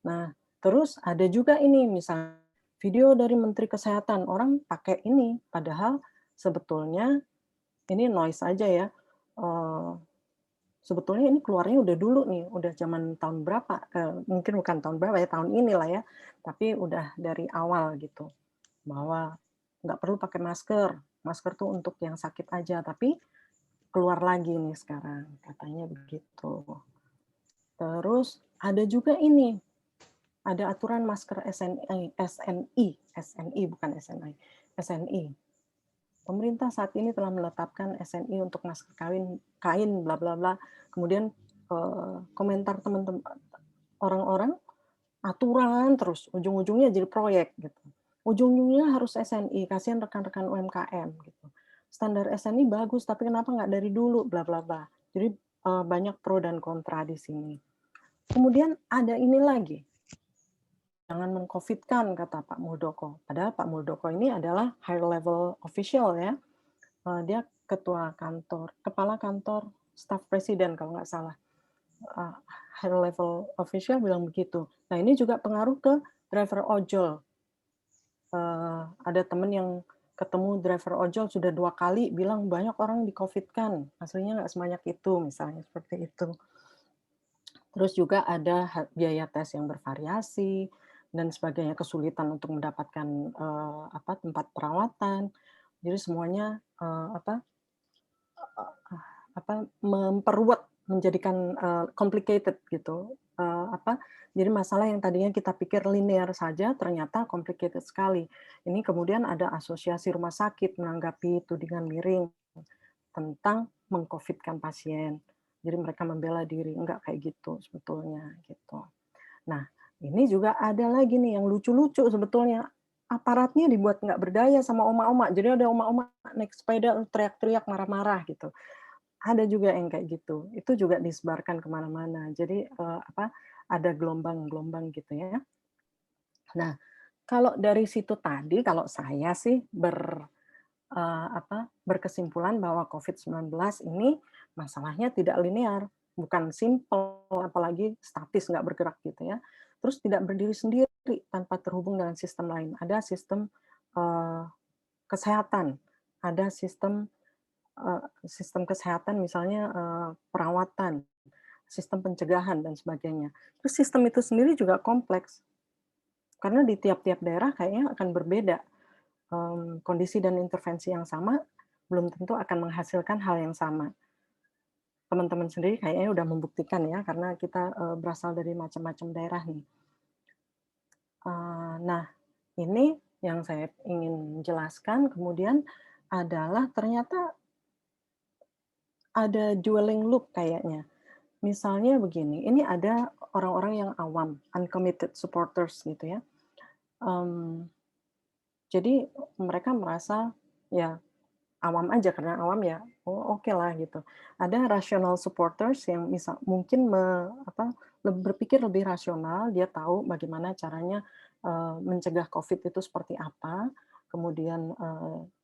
Nah, terus ada juga ini misalnya video dari Menteri Kesehatan, orang pakai ini padahal sebetulnya ini noise aja ya. sebetulnya ini keluarnya udah dulu nih, udah zaman tahun berapa, mungkin bukan tahun berapa ya, tahun inilah ya, tapi udah dari awal gitu, bahwa nggak perlu pakai masker, masker tuh untuk yang sakit aja, tapi keluar lagi nih sekarang, katanya begitu. Terus ada juga ini, ada aturan masker SNI bukan SNI, SNI. Pemerintah saat ini telah menetapkan SNI untuk masker kain bla bla bla. Kemudian komentar teman-teman orang-orang, aturan terus, ujung-ujungnya jadi proyek gitu. Ujung-ujungnya harus SNI, kasihan rekan-rekan UMKM gitu. Standar SNI bagus, tapi kenapa nggak dari dulu bla bla bla. Jadi banyak pro dan kontra di sini. Kemudian ada ini lagi, jangan mengcovidkan, kata Pak Muldoko. Padahal Pak Muldoko ini adalah high level official ya. Dia kepala kantor staf presiden kalau nggak salah. High level official bilang begitu. Nah ini juga pengaruh ke driver ojol. Ada teman yang ketemu driver ojol sudah 2 kali bilang banyak orang di-COVID-kan. Aslinya nggak sebanyak itu, misalnya seperti itu. Terus juga ada biaya tes yang bervariasi dan sebagainya, kesulitan untuk mendapatkan tempat perawatan. Jadi semuanya memperluas, menjadikan complicated gitu. Jadi masalah yang tadinya kita pikir linear saja ternyata complicated sekali. Ini kemudian ada asosiasi rumah sakit menanggapi tudingan miring tentang mengcovidkan pasien. Jadi mereka membela diri, enggak kayak gitu sebetulnya gitu. Nah, ini juga ada lagi nih yang lucu-lucu sebetulnya. Aparatnya dibuat nggak berdaya sama oma-oma. Jadi ada oma-oma naik sepeda teriak-teriak marah-marah gitu. Ada juga yang kayak gitu. Itu juga disebarkan kemana-mana. Jadi ada gelombang-gelombang gitu ya. Nah, kalau dari situ tadi, kalau saya sih berkesimpulan bahwa COVID-19 ini masalahnya tidak linear, bukan simpel, apalagi statis, nggak bergerak gitu ya. Terus tidak berdiri sendiri tanpa terhubung dengan sistem lain. Ada sistem kesehatan, ada sistem kesehatan misalnya perawatan, sistem pencegahan dan sebagainya. Terus sistem itu sendiri juga kompleks karena di tiap-tiap daerah kayaknya akan berbeda. Kondisi dan intervensi yang sama belum tentu akan menghasilkan hal yang sama. Teman-teman sendiri kayaknya udah membuktikan ya, karena kita berasal dari macam-macam daerah nih. Nah, ini yang saya ingin jelaskan kemudian adalah ternyata ada dwelling loop kayaknya. Misalnya begini, ini ada orang-orang yang awam, uncommitted supporters gitu ya. Jadi mereka merasa ya awam aja, karena awam ya oke lah gitu. Ada rational supporters yang mungkin berpikir lebih rasional, dia tahu bagaimana caranya mencegah COVID itu seperti apa, kemudian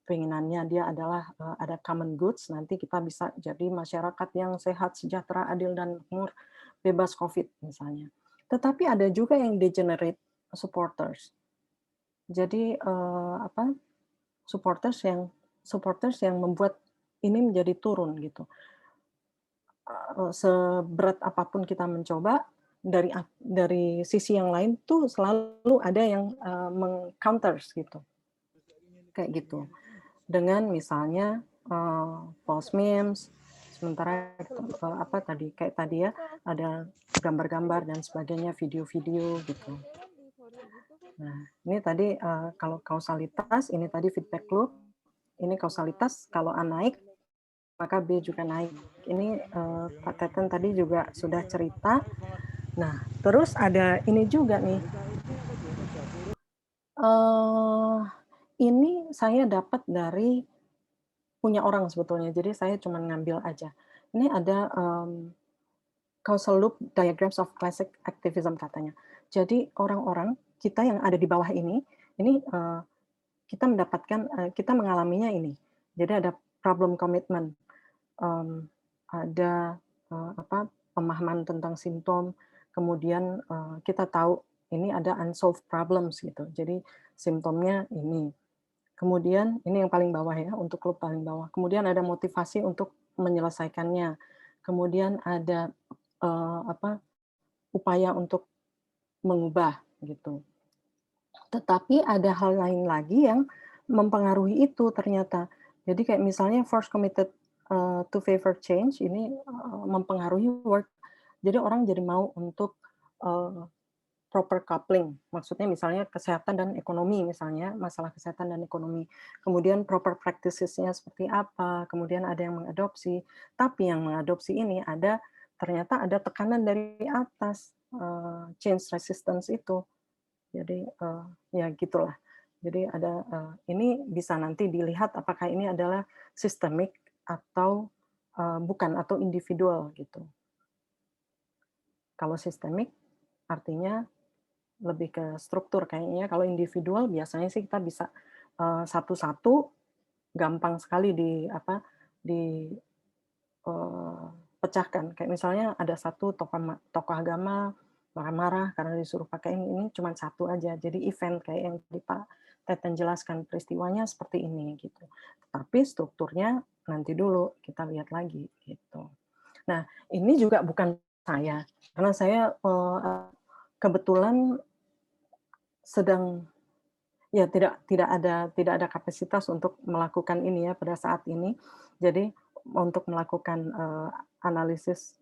keinginannya dia adalah ada common goods, nanti kita bisa jadi masyarakat yang sehat, sejahtera, adil, dan makmur, bebas COVID misalnya. Tetapi ada juga yang degenerate supporters. Jadi supporters yang membuat ini menjadi turun gitu. Seberat apapun kita mencoba, dari sisi yang lain tuh selalu ada yang meng-counters gitu. Kayak gitu. Dengan misalnya false memes, sementara kayak tadi ya, ada gambar-gambar dan sebagainya, video-video gitu. Nah, ini tadi kalau kausalitas, ini tadi feedback loop, ini kausalitas, kalau A naik, maka B juga naik. Ini Pak Teten tadi juga sudah cerita. Nah, terus ada ini juga nih. Ini saya dapat dari punya orang sebetulnya, jadi saya cuma ngambil aja. Ini ada causal loop diagrams of classic activism katanya. Jadi orang-orang kita yang ada di bawah ini kita kita mengalaminya ini. Jadi ada problem commitment, ada pemahaman tentang simptom, kemudian kita tahu ini ada unsolved problems gitu. Jadi simptomnya ini. Kemudian ini yang paling bawah ya, untuk klub paling bawah. Kemudian ada motivasi untuk menyelesaikannya. kemudian ada upaya untuk mengubah gitu. Tetapi ada hal lain lagi yang mempengaruhi itu ternyata. Jadi kayak misalnya force committed to favor change ini mempengaruhi work. Jadi orang jadi mau untuk proper coupling, maksudnya misalnya kesehatan dan ekonomi, misalnya masalah kesehatan dan ekonomi. Kemudian proper practices-nya seperti apa, kemudian ada yang mengadopsi, tapi yang mengadopsi ini ternyata ada tekanan dari atas, change resistance itu. Jadi ya gitulah. Jadi ada ini bisa nanti dilihat apakah ini adalah sistemik atau bukan, atau individual gitu. Kalau sistemik artinya lebih ke struktur kayaknya. Kalau individual biasanya sih kita bisa satu-satu gampang sekali pecahkan. Kayak misalnya ada satu tokoh agama marah-marah karena disuruh pakai ini cuma satu aja. Jadi event kayak yang tadi Pak Teten jelaskan, peristiwanya seperti ini gitu. Tapi strukturnya nanti dulu kita lihat lagi gitu. Nah, ini juga bukan saya, karena saya kebetulan sedang ya tidak ada kapasitas untuk melakukan ini ya pada saat ini. Jadi untuk melakukan analisis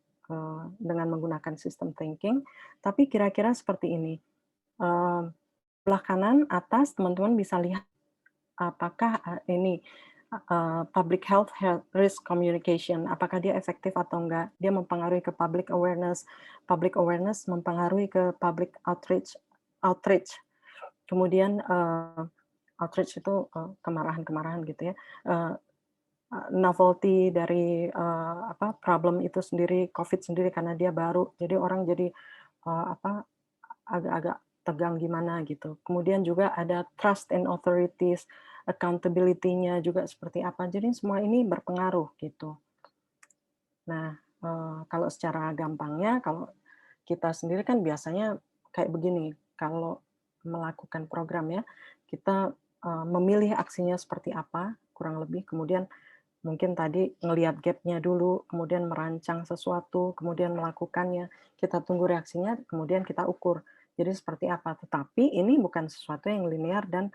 dengan menggunakan system thinking, tapi kira-kira seperti ini. Sebelah kanan atas teman-teman bisa lihat apakah ini public health risk communication, apakah dia efektif atau enggak, dia mempengaruhi ke public awareness mempengaruhi ke public outreach. Kemudian outreach itu kemarahan gitu ya, novelty dari problem itu sendiri, COVID sendiri karena dia baru, jadi orang jadi agak-agak tegang gimana gitu. Kemudian juga ada trust in authorities, accountability-nya juga seperti apa. Jadi semua ini berpengaruh gitu. Nah, kalau secara gampangnya, kalau kita sendiri kan biasanya kayak begini, kalau melakukan program ya, kita memilih aksinya seperti apa, kurang lebih, kemudian mungkin tadi ngelihat gap-nya dulu, kemudian merancang sesuatu, kemudian melakukannya, kita tunggu reaksinya, kemudian kita ukur. Jadi seperti apa. Tetapi ini bukan sesuatu yang linear dan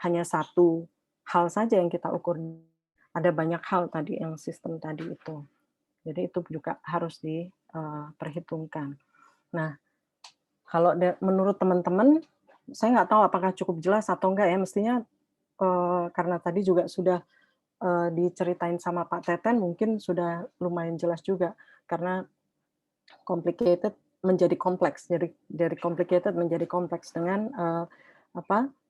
hanya satu hal saja yang kita ukur. Ada banyak hal tadi yang sistem tadi itu. Jadi itu juga harus diperhitungkan. Nah, kalau menurut teman-teman, saya nggak tahu apakah cukup jelas atau enggak ya, mestinya karena tadi juga sudah diceritain sama Pak Teten, mungkin sudah lumayan jelas juga, karena complicated menjadi kompleks, dari complicated menjadi kompleks dengan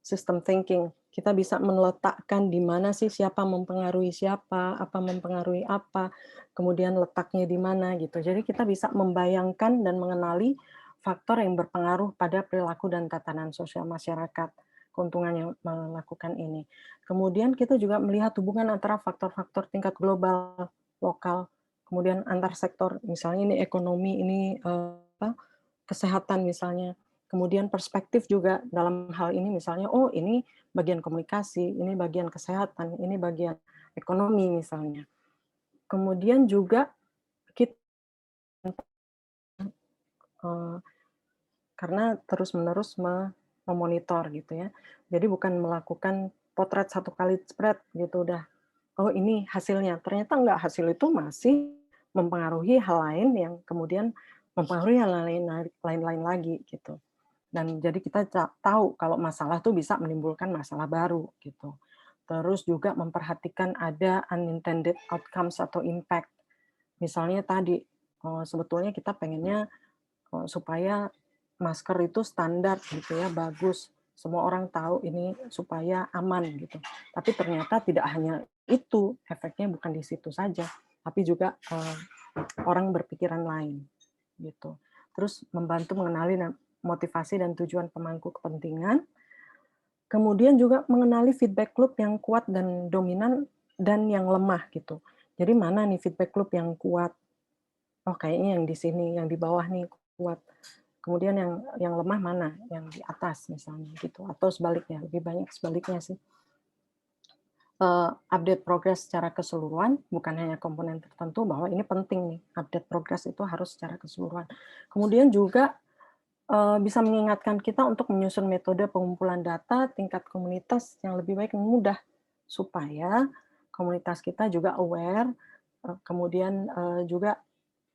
system thinking. Kita bisa meletakkan di mana sih siapa mempengaruhi siapa, apa mempengaruhi apa, kemudian letaknya di mana gitu. Jadi kita bisa membayangkan dan mengenali faktor yang berpengaruh pada perilaku dan tatanan sosial masyarakat, keuntungan yang melakukan ini. Kemudian kita juga melihat hubungan antara faktor-faktor tingkat global, lokal, kemudian antar sektor, misalnya ini ekonomi, ini kesehatan misalnya. Kemudian perspektif juga dalam hal ini misalnya, oh ini bagian komunikasi, ini bagian kesehatan, ini bagian ekonomi misalnya. Kemudian juga kita karena terus-menerus memonitor gitu ya. Jadi bukan melakukan potret satu kali spread gitu udah, oh ini hasilnya. Ternyata enggak, hasil itu masih mempengaruhi hal lain yang kemudian mempengaruhi hal lain lagi gitu. Dan jadi kita tahu kalau masalah itu bisa menimbulkan masalah baru gitu. Terus juga memperhatikan ada unintended outcomes atau impact. Misalnya tadi sebetulnya kita pengennya supaya masker itu standar gitu ya, bagus. Semua orang tahu ini supaya aman gitu. Tapi ternyata tidak hanya itu, efeknya bukan di situ saja, tapi juga orang berpikiran lain gitu. Terus membantu mengenali motivasi dan tujuan pemangku kepentingan. Kemudian juga mengenali feedback loop yang kuat dan dominan dan yang lemah gitu. Jadi mana nih feedback loop yang kuat? Oh kayaknya yang di sini, yang di bawah nih kuat. Kemudian yang lemah mana? Yang di atas misalnya gitu. Atau sebaliknya, lebih banyak sebaliknya sih. update progres secara keseluruhan, bukan hanya komponen tertentu, bahwa ini penting nih, update progres itu harus secara keseluruhan. Kemudian juga bisa mengingatkan kita untuk menyusun metode pengumpulan data tingkat komunitas yang lebih baik dan mudah, supaya komunitas kita juga aware, kemudian juga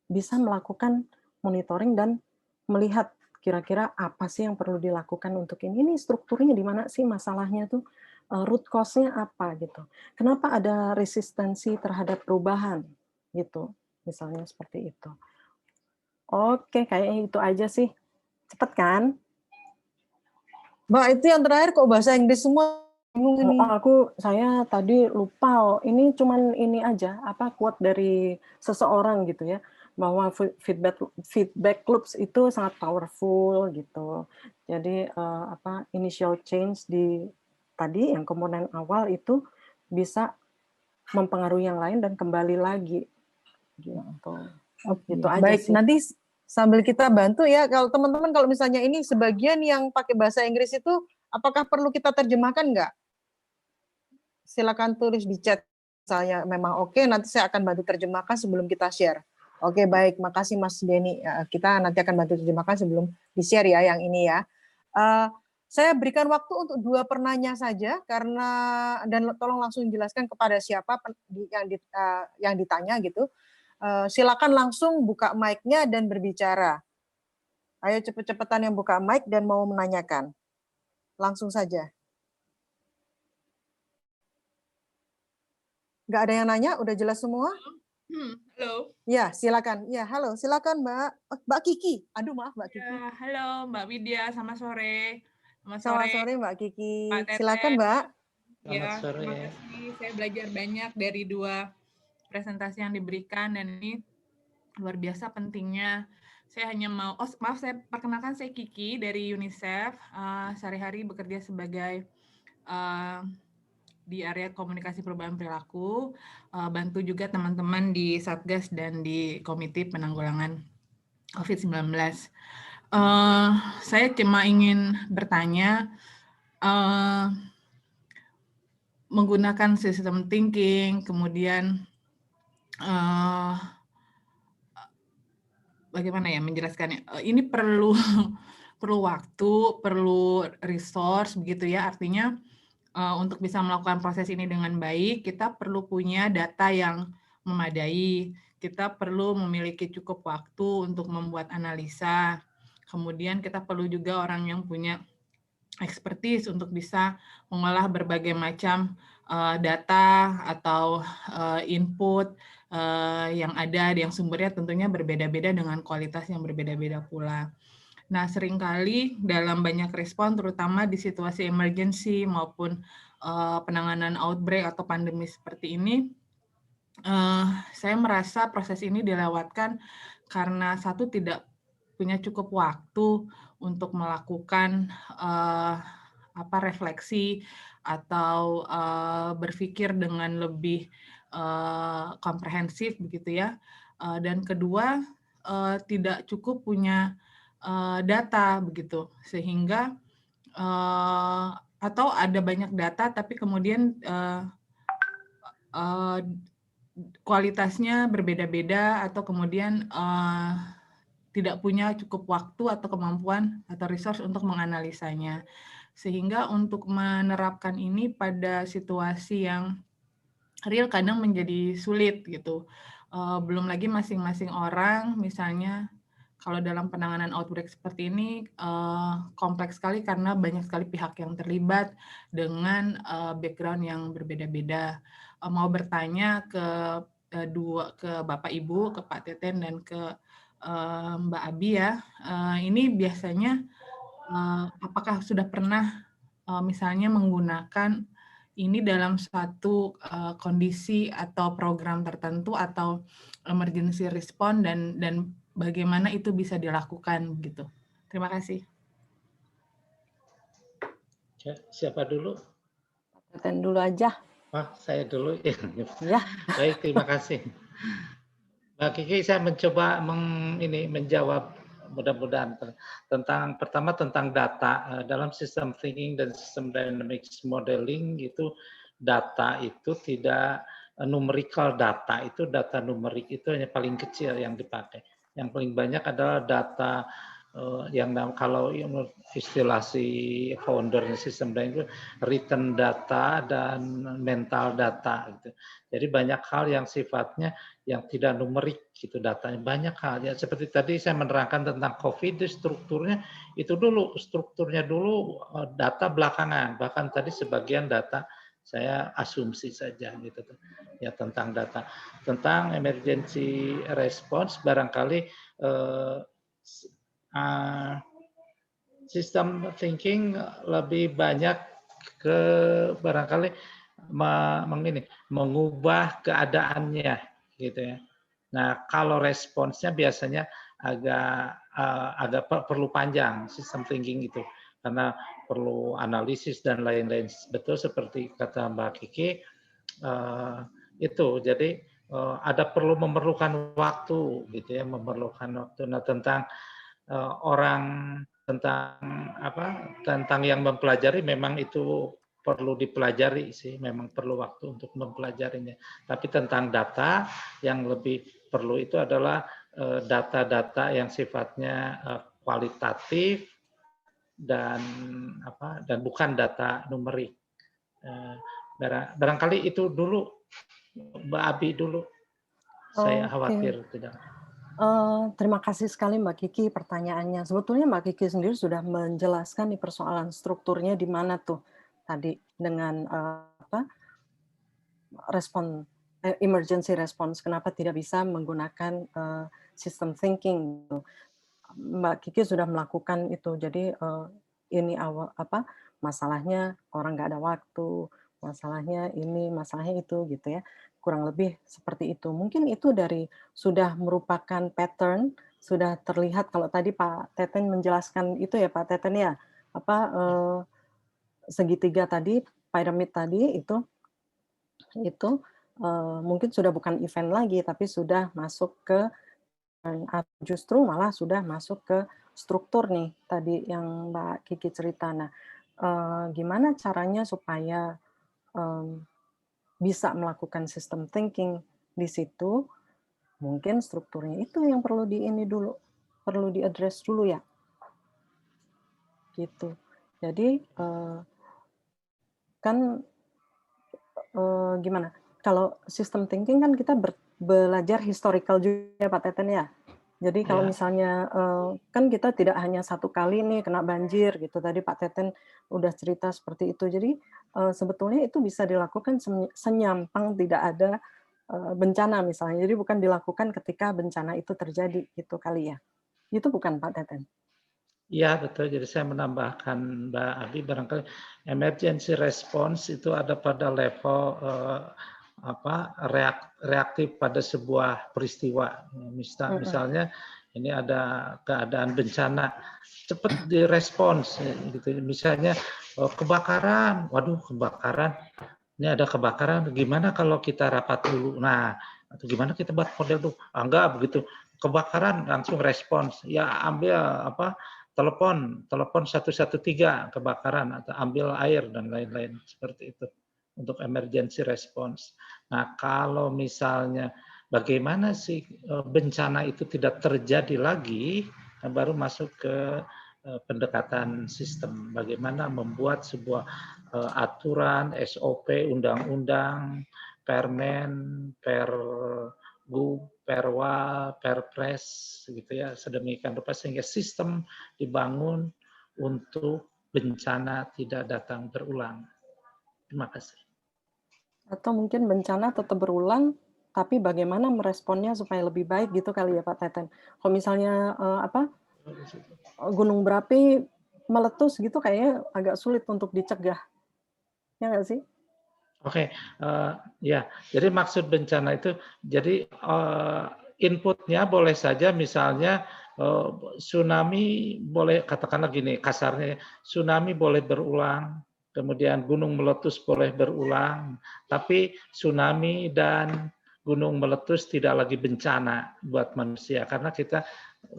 bisa melakukan monitoring dan melihat kira-kira apa sih yang perlu dilakukan untuk ini strukturnya di mana sih masalahnya tuh, root cause-nya apa gitu. Kenapa ada resistensi terhadap perubahan gitu, misalnya seperti itu. Oke, kayaknya itu aja sih. Cepet kan? Mbak, itu yang terakhir kok bahasa Inggris semua, bingung ini. Saya tadi lupa. Ini cuman ini aja, quote dari seseorang gitu ya, bahwa feedback loops itu sangat powerful gitu. Jadi initial change di tadi yang komponen awal itu bisa mempengaruhi yang lain dan kembali lagi gitu. Oke. Gitu aja Baik, sih. nanti sambil kita bantu ya, kalau teman-teman kalau misalnya ini sebagian yang pakai bahasa Inggris itu, apakah perlu kita terjemahkan nggak? Silakan tulis di chat. Saya memang oke, nanti saya akan bantu terjemahkan sebelum kita share. Oke, baik. Makasih Mas Denny. Kita nanti akan bantu terjemahkan sebelum di-share ya yang ini ya. Saya berikan waktu untuk 2 penanya saja, karena dan tolong langsung jelaskan kepada siapa yang ditanya gitu. Silakan langsung buka mic-nya dan berbicara. Ayo cepet-cepetan yang buka mic dan mau menanyakan. Langsung saja. Nggak ada yang nanya? Udah jelas semua? Halo. Ya, silakan. Ya, halo. Silakan Mbak. Mbak Kiki. Aduh, maaf Mbak Kiki. Ya, halo Mbak Widya, selamat sore. Selamat sore Mbak Kiki. Pak Teten. Silakan Mbak. Ya, Selamat sore. terima kasih. Saya belajar banyak dari 2 presentasi yang diberikan dan ini luar biasa pentingnya. Saya hanya mau, maaf, saya perkenalkan, saya Kiki dari UNICEF. Sehari-hari bekerja sebagai di area komunikasi perubahan perilaku, bantu juga teman-teman di Satgas dan di Komite Penanggulangan COVID-19. Saya cuma ingin bertanya, menggunakan sistem thinking, kemudian bagaimana ya menjelaskannya? Ini perlu waktu, perlu resource begitu ya. Artinya untuk bisa melakukan proses ini dengan baik, kita perlu punya data yang memadai. Kita perlu memiliki cukup waktu untuk membuat analisa. Kemudian kita perlu juga orang yang punya expertise untuk bisa mengolah berbagai macam data atau input yang ada, yang sumbernya tentunya berbeda-beda dengan kualitas yang berbeda-beda pula. Nah, seringkali dalam banyak respon, terutama di situasi emergency maupun penanganan outbreak atau pandemi seperti ini, saya merasa proses ini dilewatkan karena satu, tidak punya cukup waktu untuk melakukan refleksi atau berpikir dengan lebih komprehensif begitu ya. Dan kedua, tidak cukup punya data begitu, sehingga atau ada banyak data tapi kemudian kualitasnya berbeda-beda atau kemudian tidak punya cukup waktu atau kemampuan atau resource untuk menganalisanya. Sehingga untuk menerapkan ini pada situasi yang real kadang menjadi sulit gitu. Belum lagi masing-masing orang, misalnya kalau dalam penanganan outbreak seperti ini kompleks sekali karena banyak sekali pihak yang terlibat dengan background yang berbeda-beda. Mau bertanya ke Bapak Ibu, ke Pak Teten dan ke Mbak Abi ya. Ini biasanya apakah sudah pernah misalnya menggunakan ini dalam satu kondisi atau program tertentu atau emergency response dan bagaimana itu bisa dilakukan gitu. Terima kasih. Siapa dulu? Teten dulu aja. Saya dulu. Ya. Baik, terima kasih. Mbak Kiki, saya mencoba menjawab mudah-mudahan pertama tentang data dalam sistem thinking dan sistem dynamics modeling itu data itu tidak numerical data, itu data numerik itu hanya paling kecil yang dipakai. Yang paling banyak adalah data yang kalau istilah si founder sistem itu written data dan mental data gitu. Jadi banyak hal yang sifatnya yang tidak numerik gitu datanya, banyak hal ya seperti tadi saya menerangkan tentang COVID strukturnya dulu data belakangan, bahkan tadi sebagian data saya asumsi saja gitu ya tentang data, tentang emergency response barangkali sistem thinking lebih banyak ke barangkali mengubah keadaannya gitu ya. Nah, kalau responsnya biasanya agak perlu panjang sistem thinking itu karena perlu analisis dan lain-lain. Betul seperti kata Mbak Kiki itu. Jadi ada perlu memerlukan waktu gitu ya, memerlukan waktu. Nah, tentang tentang yang mempelajari memang itu perlu dipelajari sih, memang perlu waktu untuk mempelajarinya. Tapi tentang data yang lebih perlu itu adalah data-data yang sifatnya kualitatif dan bukan data numerik. Barangkali itu dulu Mbak Abi dulu. Saya khawatir tidak. Terima kasih sekali Mbak Kiki pertanyaannya. Sebetulnya Mbak Kiki sendiri sudah menjelaskan nih persoalan strukturnya di mana tuh tadi dengan emergency response. Kenapa tidak bisa menggunakan system thinking? Mbak Kiki sudah melakukan itu. Jadi ini masalahnya orang nggak ada waktu, masalahnya ini, masalahnya itu gitu ya. Kurang lebih seperti itu. Mungkin itu sudah merupakan pattern, sudah terlihat kalau tadi Pak Teten menjelaskan itu ya Pak Teten ya, segitiga tadi, piramid tadi itu mungkin sudah bukan event lagi, tapi sudah masuk ke, justru malah sudah masuk ke struktur nih tadi yang Mbak Kiki cerita. Nah, gimana caranya supaya bisa melakukan system thinking di situ, mungkin strukturnya itu yang perlu perlu diaddress dulu ya. Gitu. Jadi kan gimana? Kalau system thinking kan kita belajar historical juga Pak Teten ya. Jadi kalau misalnya kan kita tidak hanya satu kali nih kena banjir gitu. Tadi Pak Teten udah cerita seperti itu. Jadi sebetulnya itu bisa dilakukan senyampang tidak ada bencana misalnya. Jadi bukan dilakukan ketika bencana itu terjadi gitu kali ya. Itu bukan Pak Teten? Iya betul. Jadi saya menambahkan Mbak Abi barangkali emergency response itu ada pada level reaktif pada sebuah peristiwa. Misalnya ini ada keadaan bencana, cepat direspons gitu. Misalnya kebakaran, waduh kebakaran, ini ada kebakaran, gimana kalau kita rapat dulu? Nah, atau gimana kita buat model tuh? Enggak begitu. Kebakaran langsung respons. Ya ambil telepon 113 kebakaran atau ambil air dan lain-lain seperti itu untuk emergency response. Nah, kalau misalnya bagaimana sih bencana itu tidak terjadi lagi, baru masuk ke pendekatan sistem. Bagaimana membuat sebuah aturan, SOP, undang-undang, permen, pergub, perwa, perpres, gitu ya, sedemikian rupa sehingga sistem dibangun untuk bencana tidak datang berulang. Terima kasih. Atau mungkin bencana tetap berulang, tapi bagaimana meresponnya supaya lebih baik gitu kali ya Pak Teten. Kalau misalnya gunung berapi meletus gitu kayaknya agak sulit untuk dicegah. Ya nggak sih? Oke, ya. Jadi maksud bencana itu, jadi inputnya boleh saja misalnya tsunami boleh, katakanlah gini kasarnya, tsunami boleh berulang, kemudian gunung meletus boleh berulang, tapi tsunami dan gunung meletus tidak lagi bencana buat manusia karena kita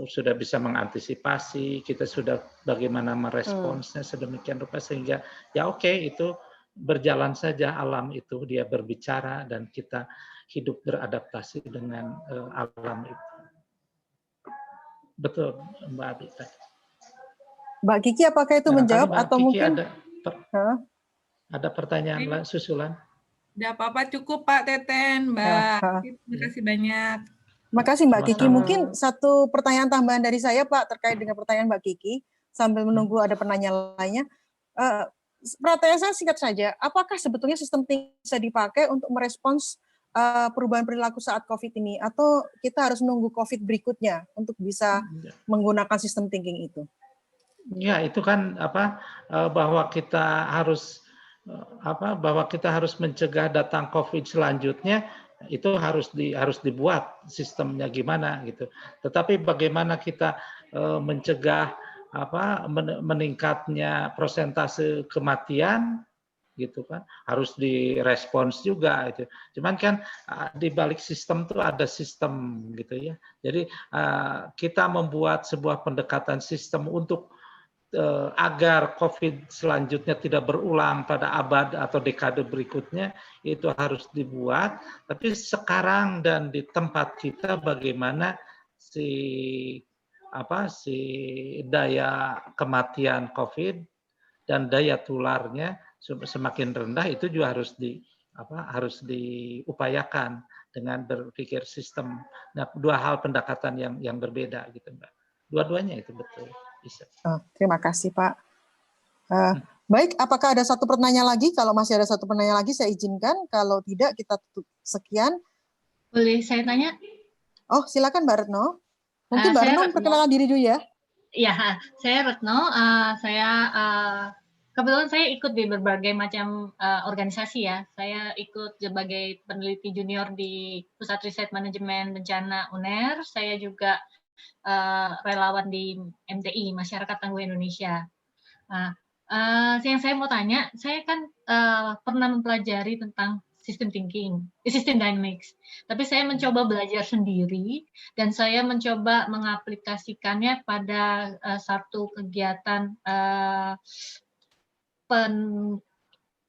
sudah bisa mengantisipasi, kita sudah bagaimana meresponsnya sedemikian rupa sehingga ya oke, itu berjalan saja alam itu, dia berbicara dan kita hidup beradaptasi dengan alam itu. Betul, Mbak Abi. Mbak Kiki, apakah itu Barangkali menjawab Mbak atau Kiki mungkin ada pertanyaan susulan? Tidak apa-apa, cukup Pak Teten, Mbak. Terima kasih banyak. Terima kasih Mbak Kiki. Sama-sama. Mungkin satu pertanyaan tambahan dari saya Pak terkait dengan pertanyaan Mbak Kiki sambil menunggu ada penanya lainnya. Pertanyaan saya singkat saja, apakah sebetulnya sistem thinking bisa dipakai untuk merespons perubahan perilaku saat COVID ini, atau kita harus menunggu COVID berikutnya untuk bisa menggunakan sistem thinking itu? Ya, itu kan bahwa kita harus mencegah datang COVID selanjutnya, itu harus dibuat sistemnya gimana gitu. Tetapi bagaimana kita mencegah meningkatnya persentase kematian gitu kan, harus direspons juga itu. Cuman kan di balik sistem itu ada sistem gitu ya. Jadi kita membuat sebuah pendekatan sistem untuk agar COVID selanjutnya tidak berulang pada abad atau dekade berikutnya, itu harus dibuat. Tapi sekarang dan di tempat kita bagaimana si daya kematian COVID dan daya tularnya semakin rendah, itu juga harus diupayakan dengan berpikir sistem. Nah, dua hal pendekatan yang berbeda gitu, Mbak. Dua-duanya itu betul bisa. Terima kasih Pak. Baik, apakah ada satu pertanyaan lagi? Kalau masih ada satu pertanyaan lagi, saya izinkan. Kalau tidak, kita tutup sekian. Boleh saya tanya? Oh, silakan Mbak Retno. Mungkin Mbak Retno perkenalkan diri dulu ya. Iya, saya Retno. Kebetulan saya ikut di berbagai macam organisasi ya. Saya ikut sebagai peneliti junior di Pusat Riset Manajemen Bencana UNER. Saya juga relawan di MTI, Masyarakat Tangguh Indonesia. Nah, yang saya mau tanya, saya kan pernah mempelajari tentang system thinking, system dynamics. Tapi saya mencoba belajar sendiri dan saya mencoba mengaplikasikannya pada satu kegiatan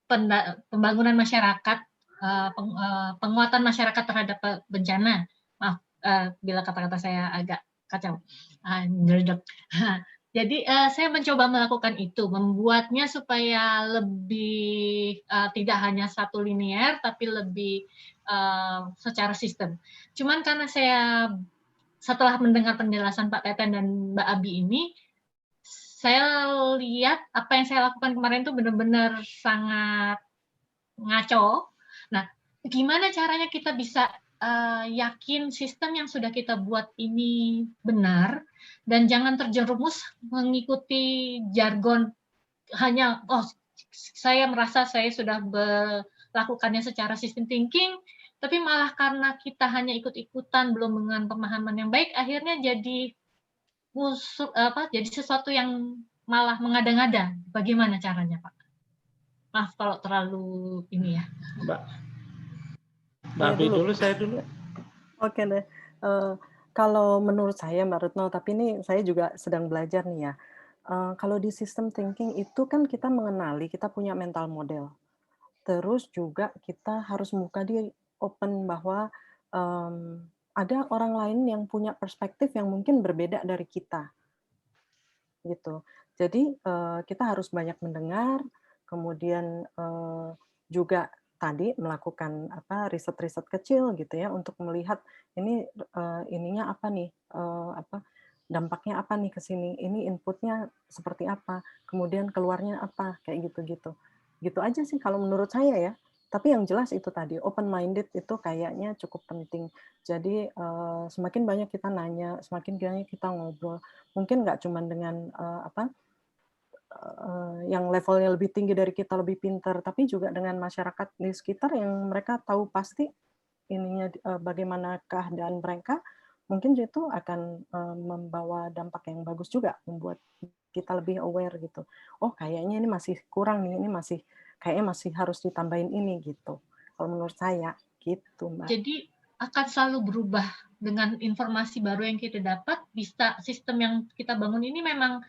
pembangunan masyarakat, penguatan masyarakat terhadap bencana. Maaf bila kata-kata saya agak kacau. Jadi saya mencoba melakukan itu, membuatnya supaya lebih tidak hanya satu linear, tapi lebih secara sistem. Cuman karena saya setelah mendengar penjelasan Pak Teten dan Mbak Abi ini, saya lihat apa yang saya lakukan kemarin itu benar-benar sangat ngaco. Nah, gimana caranya kita bisa yakin sistem yang sudah kita buat ini benar dan jangan terjerumus mengikuti jargon hanya saya merasa saya sudah melakukannya secara sistem thinking, tapi malah karena kita hanya ikut-ikutan belum dengan pemahaman yang baik, akhirnya jadi jadi sesuatu yang malah mengada-ngada. Bagaimana caranya, Pak? Maaf kalau terlalu ini ya. Mbak Abi dulu, saya dulu. Oke deh. Kalau menurut saya Mbak Retno, tapi ini saya juga sedang belajar nih ya. Kalau di system thinking itu kan kita mengenali, kita punya mental model. Terus juga kita harus membuka diri, open bahwa ada orang lain yang punya perspektif yang mungkin berbeda dari kita. Gitu. Jadi kita harus banyak mendengar, kemudian juga tadi melakukan riset-riset kecil gitu ya untuk melihat ini ininya apa nih, dampaknya apa nih ke sini, ini inputnya seperti apa, kemudian keluarnya apa, kayak gitu-gitu. Gitu aja sih kalau menurut saya ya. Tapi yang jelas itu tadi open minded itu kayaknya cukup penting. Jadi semakin banyak kita nanya, semakin banyak kita ngobrol. Mungkin nggak cuma dengan yang levelnya lebih tinggi dari kita, lebih pintar, tapi juga dengan masyarakat di sekitar yang mereka tahu pasti ininya bagaimana keadaan mereka, mungkin itu akan membawa dampak yang bagus juga, membuat kita lebih aware gitu. Oh kayaknya ini masih kurang nih, ini kayaknya masih harus ditambahin ini gitu. Kalau menurut saya gitu, Mbak. Jadi akan selalu berubah dengan informasi baru yang kita dapat, bisa sistem yang kita bangun ini memang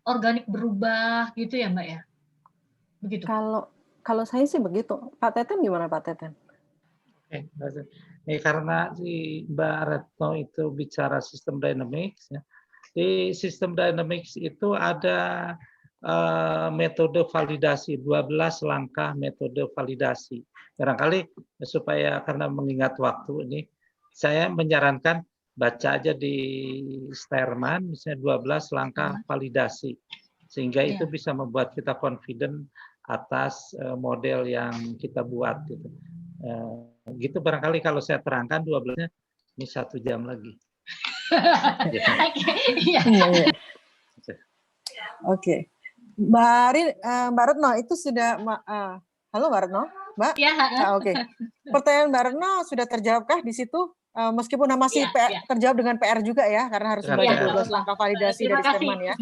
organik berubah gitu ya Mbak ya? Begitu. Kalau saya sih begitu. Pak Teten gimana Pak Teten? Oke, ini karena si Mbak Retno itu bicara sistem dynamics, ya. Di sistem dynamics itu ada metode validasi, 12 langkah metode validasi. Barangkali supaya karena mengingat waktu ini, saya menyarankan baca aja di Sterman, misalnya 12 langkah validasi. Sehingga itu bisa membuat kita confident atas model yang kita buat. Gitu. Gitu barangkali kalau saya terangkan 12-nya, ini 1 jam lagi. Oke. Mbak Retno itu sudah, halo Mbak Retno? Mbak? Ya. Oke. Pertanyaan Mbak Retno sudah terjawabkah di situ? Meskipun masih terjawab dengan PR juga ya, karena harus membaca 12 langkah validasi dari Sterman ya.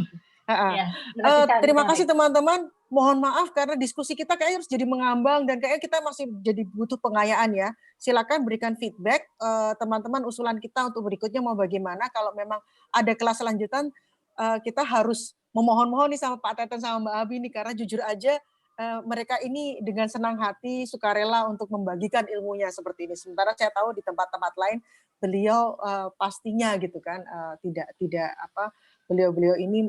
Terima kasih teman-teman. Mohon maaf karena diskusi kita kayaknya harus jadi mengambang dan kayaknya kita masih jadi butuh pengayaan ya. Silakan berikan feedback teman-teman, usulan kita untuk berikutnya mau bagaimana. Kalau memang ada kelas lanjutan, kita harus memohon-mohon nih sama Pak Teten sama Mbak Abi nih, karena jujur aja mereka ini dengan senang hati sukarela untuk membagikan ilmunya seperti ini. Sementara saya tahu di tempat-tempat lain beliau pastinya gitu kan tidak beliau ini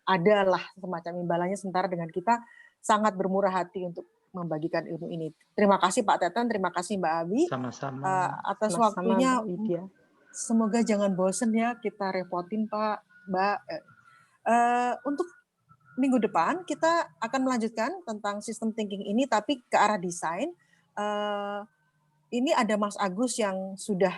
adalah semacam imbalannya, sementara dengan kita sangat bermurah hati untuk membagikan ilmu ini. Terima kasih Pak Teten, terima kasih Mbak Abi. Sama-sama. Atas waktunya. Semoga jangan bosen ya kita repotin Pak, Mbak. Untuk minggu depan kita akan melanjutkan tentang sistem thinking ini, tapi ke arah desain. Ini ada Mas Agus yang sudah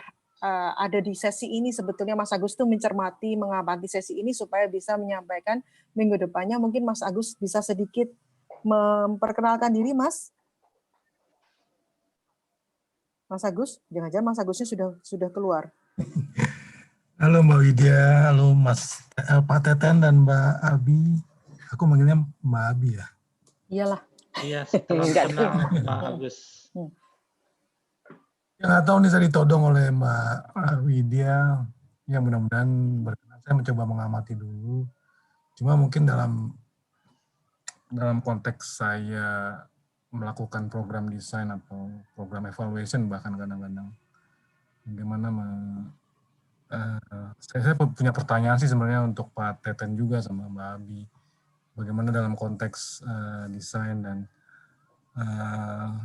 ada di sesi ini. Sebetulnya Mas Agus itu mencermati, mengamati sesi ini supaya bisa menyampaikan minggu depannya. Mungkin Mas Agus bisa sedikit memperkenalkan diri, Mas. Mas Agus, jangan-jangan Mas Agusnya sudah keluar. Halo Mbak Widya, halo Mas Pak Teten dan Mbak Abi. Aku manggilnya Mbak Abi ya. Iyalah. Iya, setelah kenal Pak Agus. Ya nggak tahu nih, saya ditodong oleh Mbak Widya. Ya mudah-mudahan berkenan. Saya mencoba mengamati dulu. Cuma mungkin dalam konteks saya melakukan program desain atau program evaluation bahkan kadang-kadang. Bagaimana saya punya pertanyaan sih sebenarnya untuk Pak Teten juga sama Mbak Abi. Bagaimana dalam konteks desain dan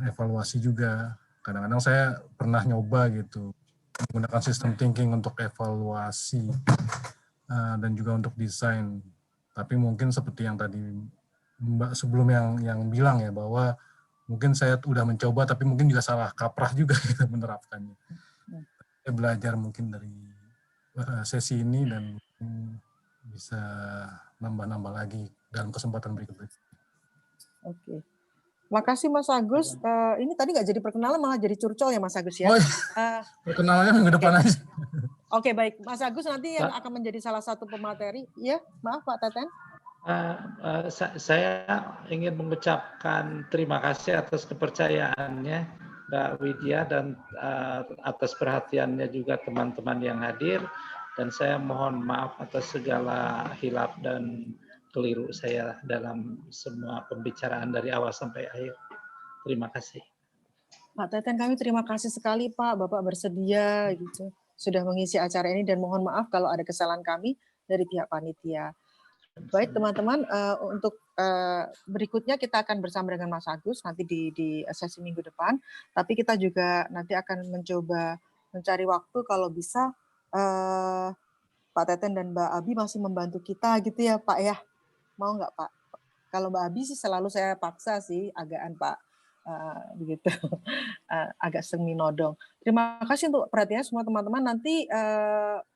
evaluasi juga. Kadang-kadang saya pernah nyoba gitu menggunakan sistem thinking untuk evaluasi dan juga untuk desain. Tapi mungkin seperti yang tadi Mbak sebelum yang bilang ya, bahwa mungkin saya udah mencoba tapi mungkin juga salah kaprah juga kita menerapkannya. Saya belajar mungkin dari sesi ini dan bisa nambah-nambah lagi dalam kesempatan berikutnya. Oke. Makasih Mas Agus. Ini tadi nggak jadi perkenalan, malah jadi curcol ya Mas Agus ya. Perkenalannya minggu depan aja. Oke, baik. Mas Agus nanti yang akan menjadi salah satu pemateri. Ya, maaf Pak Teten. Saya ingin mengucapkan terima kasih atas kepercayaannya Mbak Widya dan atas perhatiannya juga teman-teman yang hadir. Dan saya mohon maaf atas segala hilaf dan keliru saya dalam semua pembicaraan dari awal sampai akhir. Terima kasih. Pak Teten, kami terima kasih sekali Pak, Bapak bersedia gitu sudah mengisi acara ini, dan mohon maaf kalau ada kesalahan kami dari pihak panitia. Baik teman-teman, untuk berikutnya kita akan bersama dengan Mas Agus nanti di sesi minggu depan, tapi kita juga nanti akan mencoba mencari waktu kalau bisa Pak Teten dan Mbak Abi masih membantu kita gitu ya Pak ya. Mau nggak Pak? Kalau Mbak Abi sih selalu saya paksa sih, agaan Pak begitu, agak semi nodong. Terima kasih untuk perhatiannya semua teman-teman. Nanti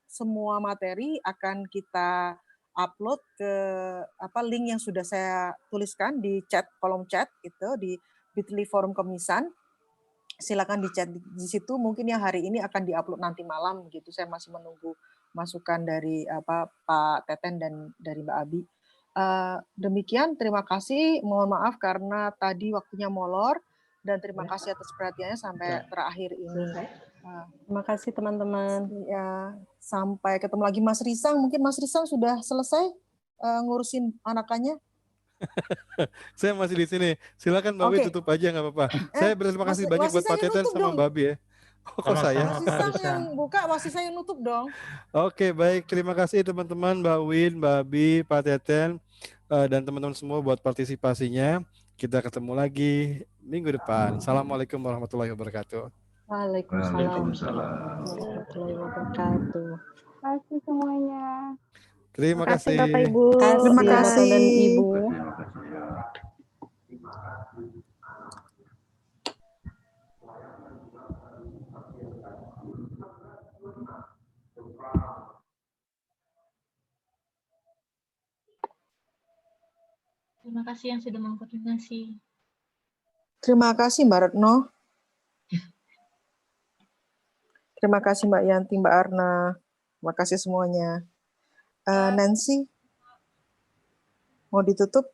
semua materi akan kita upload ke link yang sudah saya tuliskan di chat, kolom chat itu di Bitly Forum Kemisan. Silakan di chat di situ. Mungkin yang hari ini akan diupload nanti malam gitu. Saya masih menunggu masukan dari Pak Teten dan dari Mbak Abi. Demikian, terima kasih. Mohon maaf karena tadi waktunya molor, dan terima kasih atas perhatiannya sampai terakhir ini. Terima kasih teman-teman. Ya, sampai ketemu lagi Mas Risang. Mungkin Mas Risang sudah selesai ngurusin anakannya? Saya masih di sini. Silakan Mbak Wi Oke. tutup aja nggak apa-apa. Saya berterima kasih banyak buat Pak Wasisa yang Teten nutup sama dong. Mbak Bi ya. Oh, kok saya? Sama-sama Pak Wasisa Ruslan. yang buka, wasisa yang nutup dong. Oke, baik. Terima kasih teman-teman, Mbak Win, Mbak Bi, Pak Teten, dan teman-teman semua buat partisipasinya. Kita ketemu lagi minggu depan. Assalamualaikum warahmatullahi wabarakatuh. Waalaikumsalam warahmatullahi wabarakatuh. Terima kasih semuanya. Terima kasih. Bapak Ibu. Terima Bapak kasih. dan Ibu. Terima kasih yang sudah mengkoordinasi. Terima kasih Mbak Retno. Terima kasih Mbak Yanti, Mbak Arna. Terima kasih semuanya. Nancy, mau ditutup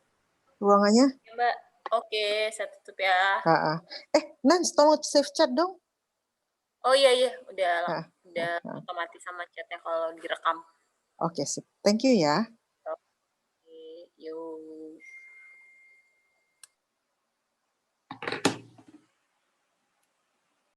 ruangannya? Ya, Mbak. Oke, saya tutup ya. Nancy, tolong save chat dong. Oh iya, udah Ah. otomatis sama chatnya kalau direkam. Oke, sip. Thank you ya. Oke, yuk.